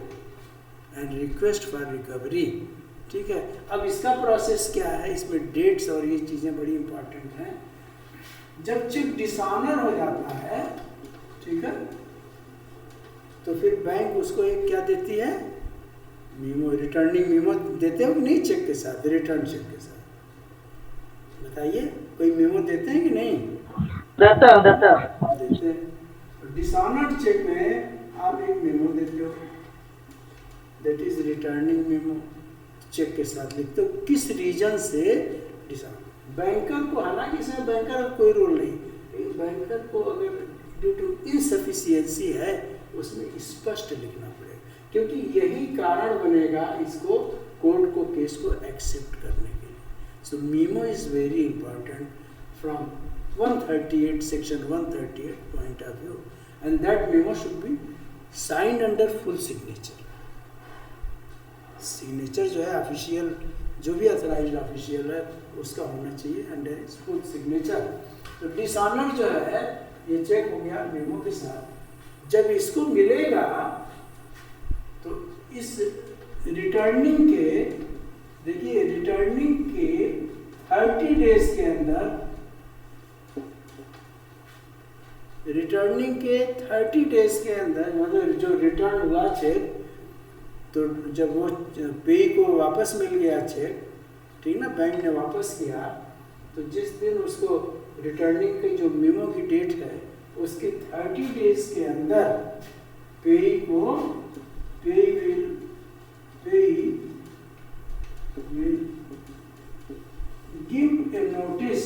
and request for recovery, ठीक है। अब इसका प्रोसेस क्या है, इसमें डेट्स और ये चीज़ें बड़ी इंपॉर्टेंट हैं। जब चेक डिसऑनर हो जाता है, ठीक है, तो फिर बैंक उसको एक क्या देती है, मीमो, रिटर्निंग मीमो देते हो कि नहीं चेक के साथ, रिटर्न चेक के साथ, बताइए कोई मीमो देते हैं कि नहीं? देते हैं। डिसऑनर्ड चेक में आप एक मीमो देते हो, that is returning memo, cheque के साथ लिखते हो किस रीजन से डिसऑनर। बैंकर को, हालांकि इसमें बैंकर का कोई रोल नहीं, बैंकर को अगर ड्यू टू इनसफिशियंसी है उसमें स्पष्ट लिखना पड़ेगा, क्योंकि यही कारण बनेगा इसको कोर्ट को केस को एक्सेप्ट करने के लिए। So memo is very important from 138 section 138 point of view, and that memo should be signed under full signature. Signature जो है ऑफिशियल, जो भी अथराइज्ड ऑफिशियल है उसका होना चाहिए अंडर फुल सिग्नेचर। तो डिसऑनर जो है ये चेक हो गया मीमो के साथ। जब इसको मिलेगा तो इस रिटर्निंग के, देखिए रिटर्निंग के 30 डेज के अंदर, रिटर्निंग के 30 डेज के अंदर मतलब जो रिटर्न हुआ चेक, तो जब वो पे को वापस मिल गया चेक, ठीक ना, बैंक ने वापस किया, तो जिस दिन उसको रिटर्निंग की जो मेमो की डेट है उसके 30 डेज के अंदर पे विल गिव ए नोटिस।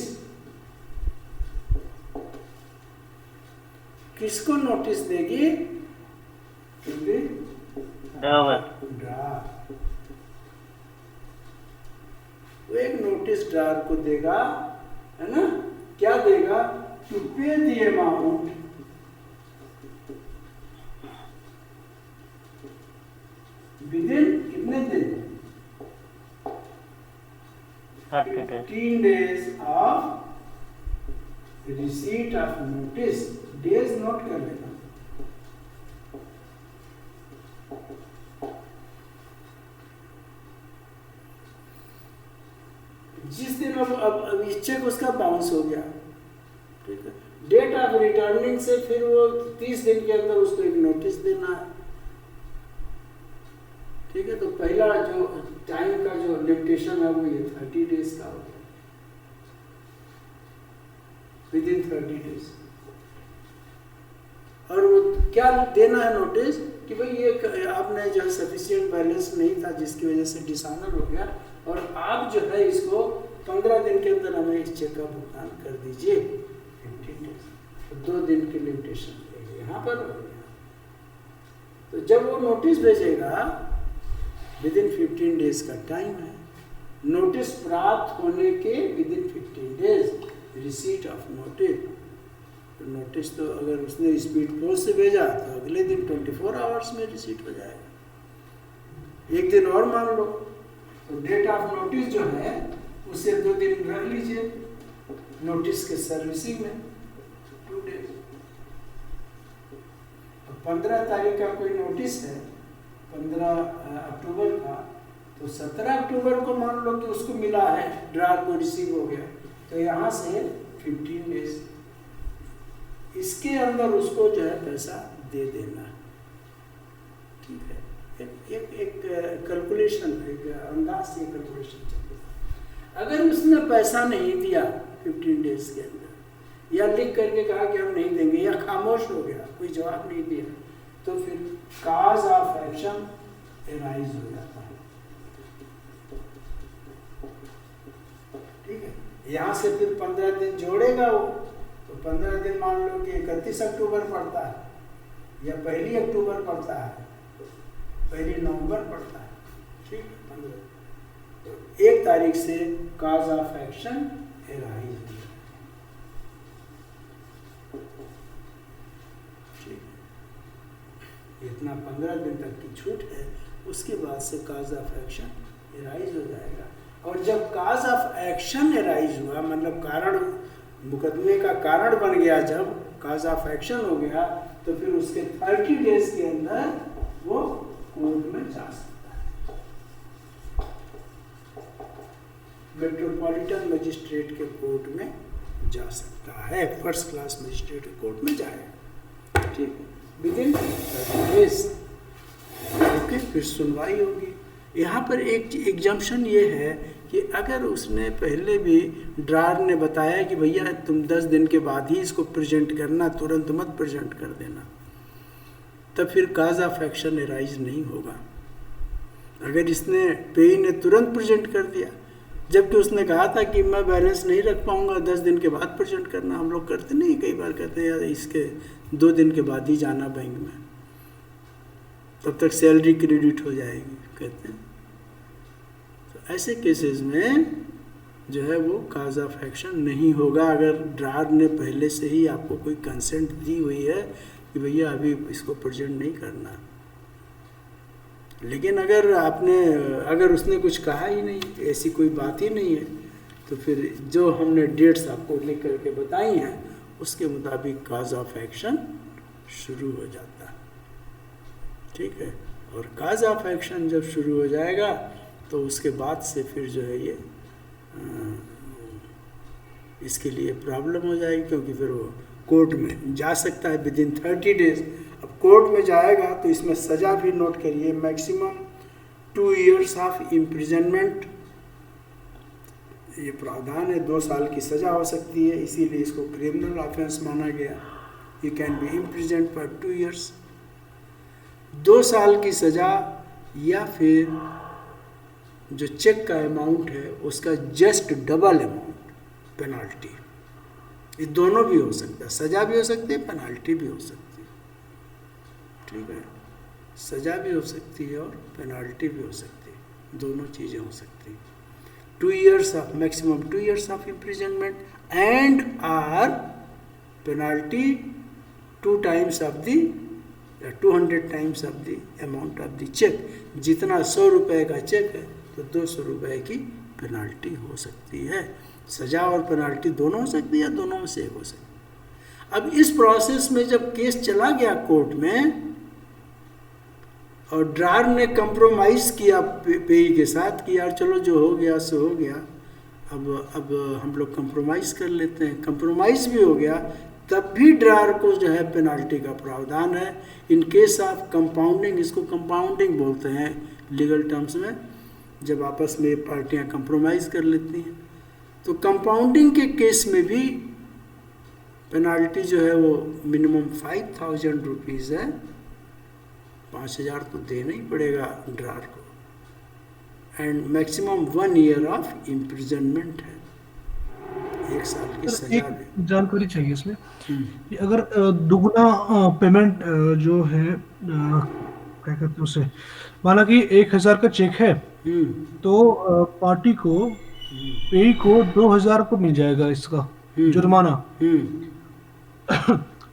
किसको नोटिस देगी? ड्रार, वो एक नोटिस ड्रार को देगा, है ना, क्या देगा, टू पे द अमाउंट विदिन कितने दिन, 15 days of receipt of notice, days note कर लेना। जिस दिन अब ये चेक उसका बाउंस हो गया, ठीक है, डेट ऑफ रिटर्निंग से फिर वो 30 दिन के अंदर उसको एक नोटिस देना है, ठीक है। तो पहला जो टाइम का जो लिमिटेशन है वो ये 30 डेज का हो गया, विदिन 30 डेज। और वो क्या देना है नोटिस कि भाई ये आपने जो है सफिशिएंट बैलेंस नहीं था जिसकी वजह से डिसऑनर हो गया, और आप जो है इसको 15 दिन के अंदर हमें इस चेक का भुगतान कर दीजिए, 15 डेज, तो 2 दिन की लिमिटेशन यहाँ पर हो गया। तो जब वो नोटिस भेजेगा विदिन 15 डेज का टाइम है, नोटिस प्राप्त होने के within 15 days receipt of notice. तो नोटिस तो अगर उसने स्पीड पोस्ट से भेजा तो अगले दिन 24 आवर्स में रिसीट हो जाएगा। एक दिन और मान लो, तो डेट ऑफ नोटिस जो है उसे 2 दिन रख लीजिए नोटिस के सर्विसिंग में, 2 डेज। 15 तारीख का कोई नोटिस है 15 अक्टूबर का, तो 17 अक्टूबर को मान लो कि उसको मिला है, ड्रार को रिसीव हो गया, तो यहाँ से 15 डेज इसके अंदर उसको जो है पैसा दे देना, ठीक है। एक कैलकुलेशन, एक अंदाज से कैलकुलेशन चलती है। अगर उसने पैसा नहीं दिया 15 डेज के अंदर, या लिख करके कहा कि हम नहीं देंगे, या खामोश हो गया, कोई जवाब नहीं दिया, तो फिर काज ऑफ एक्शन एराइज हो जाता है, ठीक है। यहाँ से फिर 15 दिन जोड़ेगा वो, तो 15 दिन मान लो कि 31 अक्टूबर पड़ता है, या 1 अक्टूबर पड़ता है, 1 नवंबर पड़ता है, ठीक है। 15 तो 1 तारीख से काज ऑफ एक्शन एराइज हो जाता है, इतना 15 दिन तक की छूट है, उसके बाद से काज ऑफ एक्शन एराइज हो जाएगा। और जब काज ऑफ एक्शन एराइज हुआ, मतलब कारण, मुकदमे का कारण बन गया, जब काज ऑफ एक्शन हो गया, तो फिर उसके 30 डेज के अंदर वो कोर्ट में जा सकता है, मेट्रोपॉलिटन मजिस्ट्रेट के कोर्ट में जा सकता है, फर्स्ट क्लास मजिस्ट्रेट के कोर्ट में जाएगा, ठीक है, विदिन 30 डेज, ओके। फिर सुनवाई होगी। यहाँ पर एक एग्जम्पशन ये है कि अगर उसने पहले भी, ड्रार ने बताया कि भैया तुम 10 दिन के बाद ही इसको प्रेजेंट करना, तुरंत मत प्रेजेंट कर देना, तब फिर काज ऑफ एक्शन एराइज नहीं होगा। अगर इसने पेई ने तुरंत प्रेजेंट कर दिया, जबकि उसने कहा था कि मैं बैलेंस नहीं रख पाऊंगा, 10 दिन के बाद प्रेजेंट करना, हम लोग करते नहीं, कई बार कहते हैं यार इसके 2 दिन के बाद ही जाना बैंक में, तब तक सैलरी क्रेडिट हो जाएगी, कहते हैं। तो ऐसे केसेस में जो है वो काज ऑफ एक्शन नहीं होगा, अगर ड्रार ने पहले से ही आपको कोई कंसेंट दी हुई है कि भैया अभी इसको प्रेजेंट नहीं करना। लेकिन अगर उसने कुछ कहा ही नहीं, ऐसी कोई बात ही नहीं है, तो फिर जो हमने डेट्स आपको लिख करके बताई हैं उसके मुताबिक काज ऑफ एक्शन शुरू हो जाता है, ठीक है। और काज ऑफ एक्शन जब शुरू हो जाएगा तो उसके बाद से फिर जो है ये इसके लिए प्रॉब्लम हो जाएगी, क्योंकि फिर वो कोर्ट में जा सकता है विदिन 30 डेज। अब कोर्ट में जाएगा तो इसमें सज़ा भी नोट करिए, मैक्सिमम 2 years ऑफ इम्प्रिजनमेंट, ये प्रावधान है, 2 साल की सज़ा हो सकती है, इसीलिए इसको क्रिमिनल ऑफेंस माना गया। You can be imprison for 2 years, 2 साल की सज़ा, या फिर जो चेक का अमाउंट है उसका जस्ट डबल अमाउंट पेनाल्टी। ये दोनों भी हो सकता है, सज़ा भी हो सकती है, पेनाल्टी भी हो सकती है, ठीक है। सज़ा भी हो सकती है और पेनाल्टी भी हो सकती है, दोनों चीज़ें हो सकती हैं। 2 years of maximum 2 years of imprisonment and or penalty 2 times of the 200 times of the amount of the cheque. जितना 100 रुपये का चेक है तो 200 रुपये की पेनाल्टी हो सकती है। सज़ा और पेनाल्टी दोनों हो सकती है, दोनों में से एक हो सकती है। अब इस प्रोसेस में जब केस चला गया कोर्ट में और ड्रार ने कंप्रोमाइज़ किया पेई के साथ कि यार चलो जो हो गया सो हो गया, अब हम लोग कंप्रोमाइज़ कर लेते हैं, कंप्रोमाइज़ भी हो गया, तब भी ड्रार को जो है पेनाल्टी का प्रावधान है। इन केस ऑफ कंपाउंडिंग, इसको कंपाउंडिंग बोलते हैं लीगल टर्म्स में, जब आपस में पार्टियां कंप्रोमाइज़ कर लेती हैं। तो कंपाउंडिंग के केस में भी पेनाल्टी जो है वो मिनिमम 5,000 रुपीज़ है, 5,000 तो देना ही पड़ेगा ड्रार को, and maximum 1 year of imprisonment है, 1 साल की सजा एक भी। जानकारी चाहिए इसमें कि अगर दुगना पेमेंट जो है क्या कहते हैं उसे, माना कि 1,000 का चेक है तो पार्टी को पेई को 2,000 को मिल जाएगा इसका जुर्माना,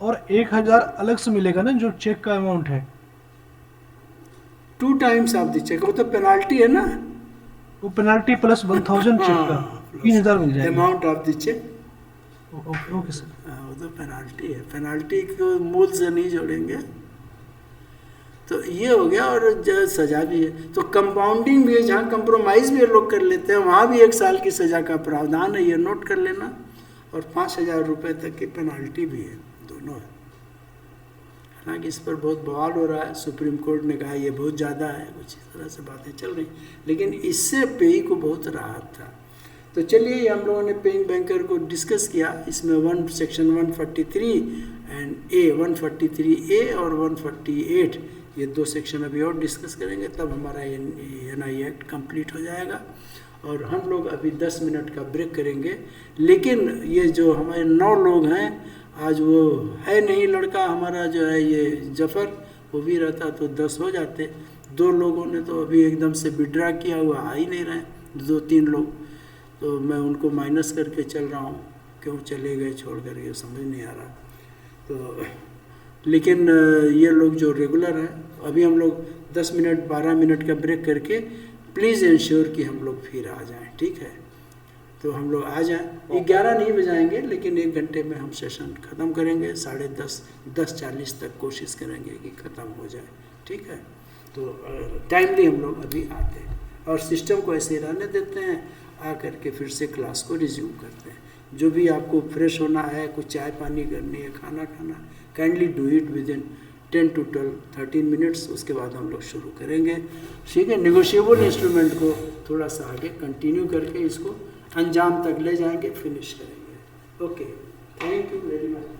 और 1,000 अलग से मिलेगा ना जो चेक का अमाउंट है। 2 times ऑफ द चेक, वो तो पेनाल्टी है ना, वो पेनाल्टी प्लस 1,000 चेक का 3,000 मिल जाएगा। Amount of the cheque, okay sir. वो तो पेनाल्टी है, पेनाल्टी को मूल से नहीं जोड़ेंगे। तो ये हो गया, और जो सज़ा भी है तो कंपाउंडिंग भी है, जहाँ कंप्रोमाइज़ भी लोग कर लेते हैं वहाँ भी 1 साल की सज़ा का प्रावधान है, ये नोट कर लेना, और 5,000 रुपये तक की पेनाल्टी भी है, दोनों है। हालांकि इस पर बहुत बवाल हो रहा है, सुप्रीम कोर्ट ने कहा ये बहुत ज़्यादा है, कुछ इस तरह से बातें चल रही, लेकिन इससे पेई को बहुत राहत था। तो चलिए हम लोगों ने पेइंग बैंकर को डिस्कस किया, इसमें सेक्शन 143 एंड 143A और 148, ये 2 सेक्शन अभी और डिस्कस करेंगे, तब हमारा NI एक्ट कंप्लीट हो जाएगा। और हम लोग अभी 10 मिनट का ब्रेक करेंगे। लेकिन ये जो हमारे 9 लोग हैं, आज वो है नहीं लड़का हमारा जो है ये जफ़र, वो भी रहता तो 10 हो जाते। 2 लोगों ने तो अभी एकदम से विड्रा किया हुआ, आ ही नहीं रहे, 2-3 लोग, तो मैं उनको माइनस करके चल रहा हूँ, क्यों चले गए छोड़ करके समझ नहीं आ रहा। तो लेकिन ये लोग जो रेगुलर हैं, अभी हम लोग 10 मिनट 12 मिनट का ब्रेक करके प्लीज़ इंश्योर कि हम लोग फिर आ जाएं, ठीक है? तो हम लोग आ जाएं, 11 नहीं बजाएंगे, लेकिन 1 घंटे में हम सेशन ख़त्म करेंगे, 10:30 10:40 तक कोशिश करेंगे कि ख़त्म हो जाए, ठीक है? तो टाइमली हम लोग अभी आते हैं और सिस्टम को ऐसे रहने देते हैं, आ करके फिर से क्लास को रिज्यूम करते हैं। जो भी आपको फ्रेश होना है, कुछ चाय पानी करनी है, खाना खाना, kindly do it with in 10 to 13 minutes, उसके बाद हम लोग शुरू करेंगे, ठीक है? नेगोशिएबल इंस्ट्रूमेंट को थोड़ा सा आगे कंटिन्यू करके इसको अंजाम तक ले जाएंगे, फिनिश करेंगे। Okay, thank you very much.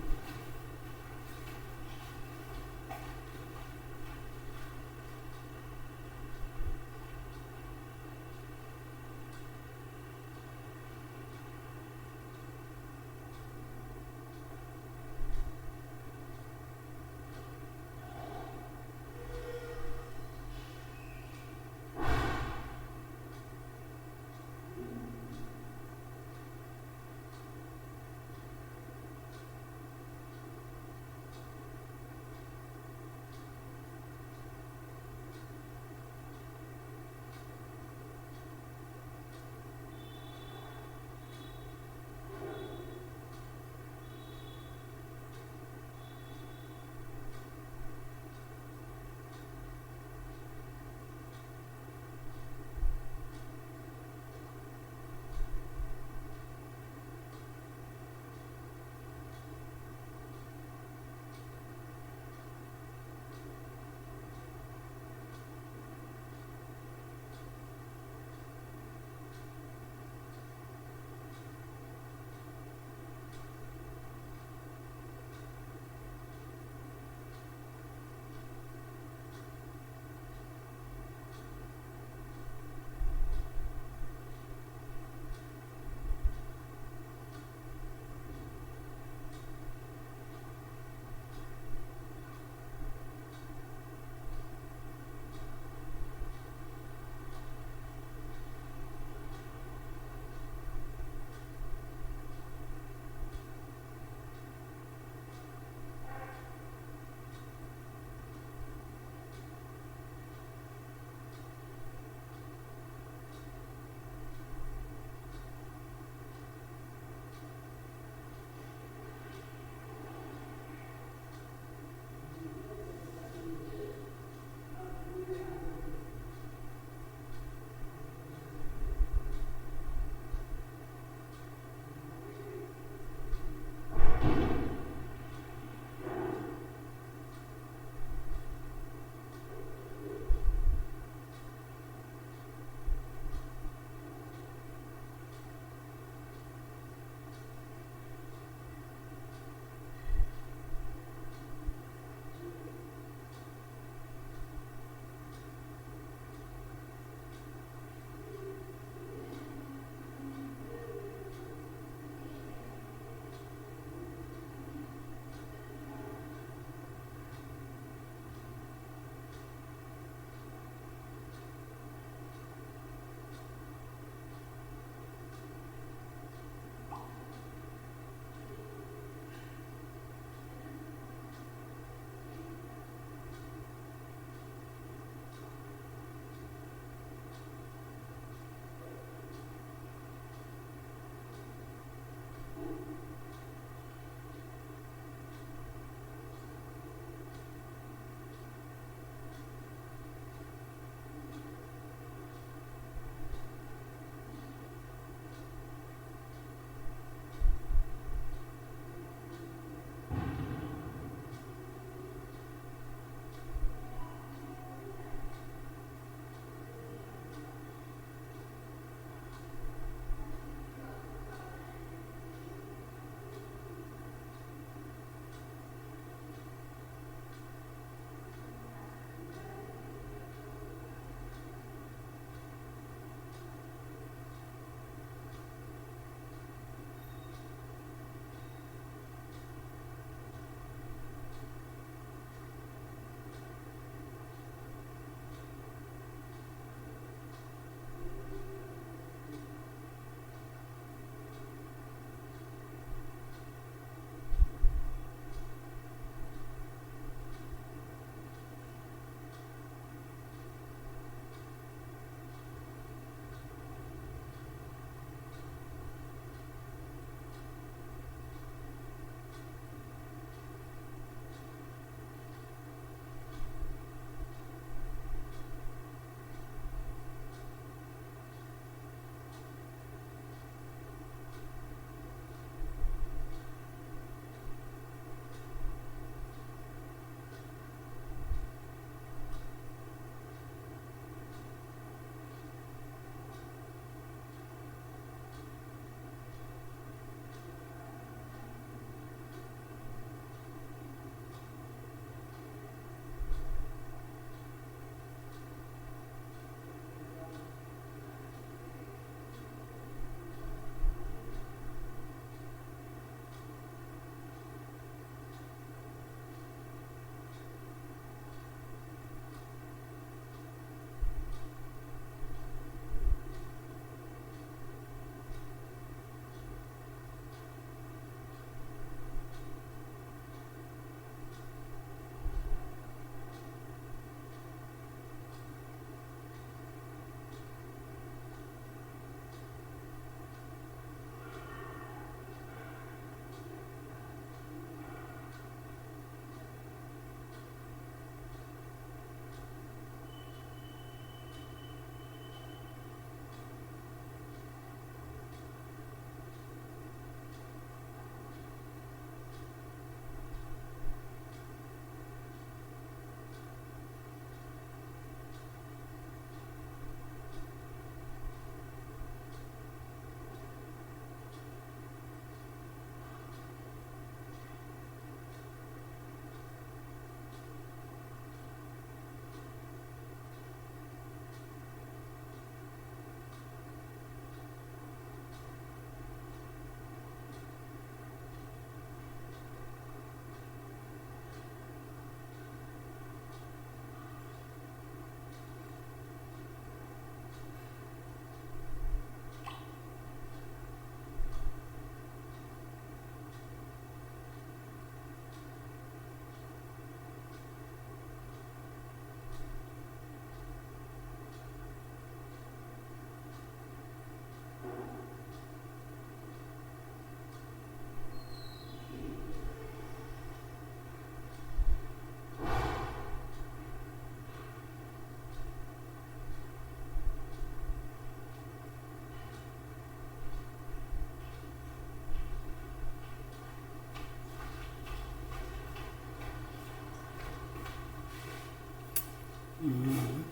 Hmm.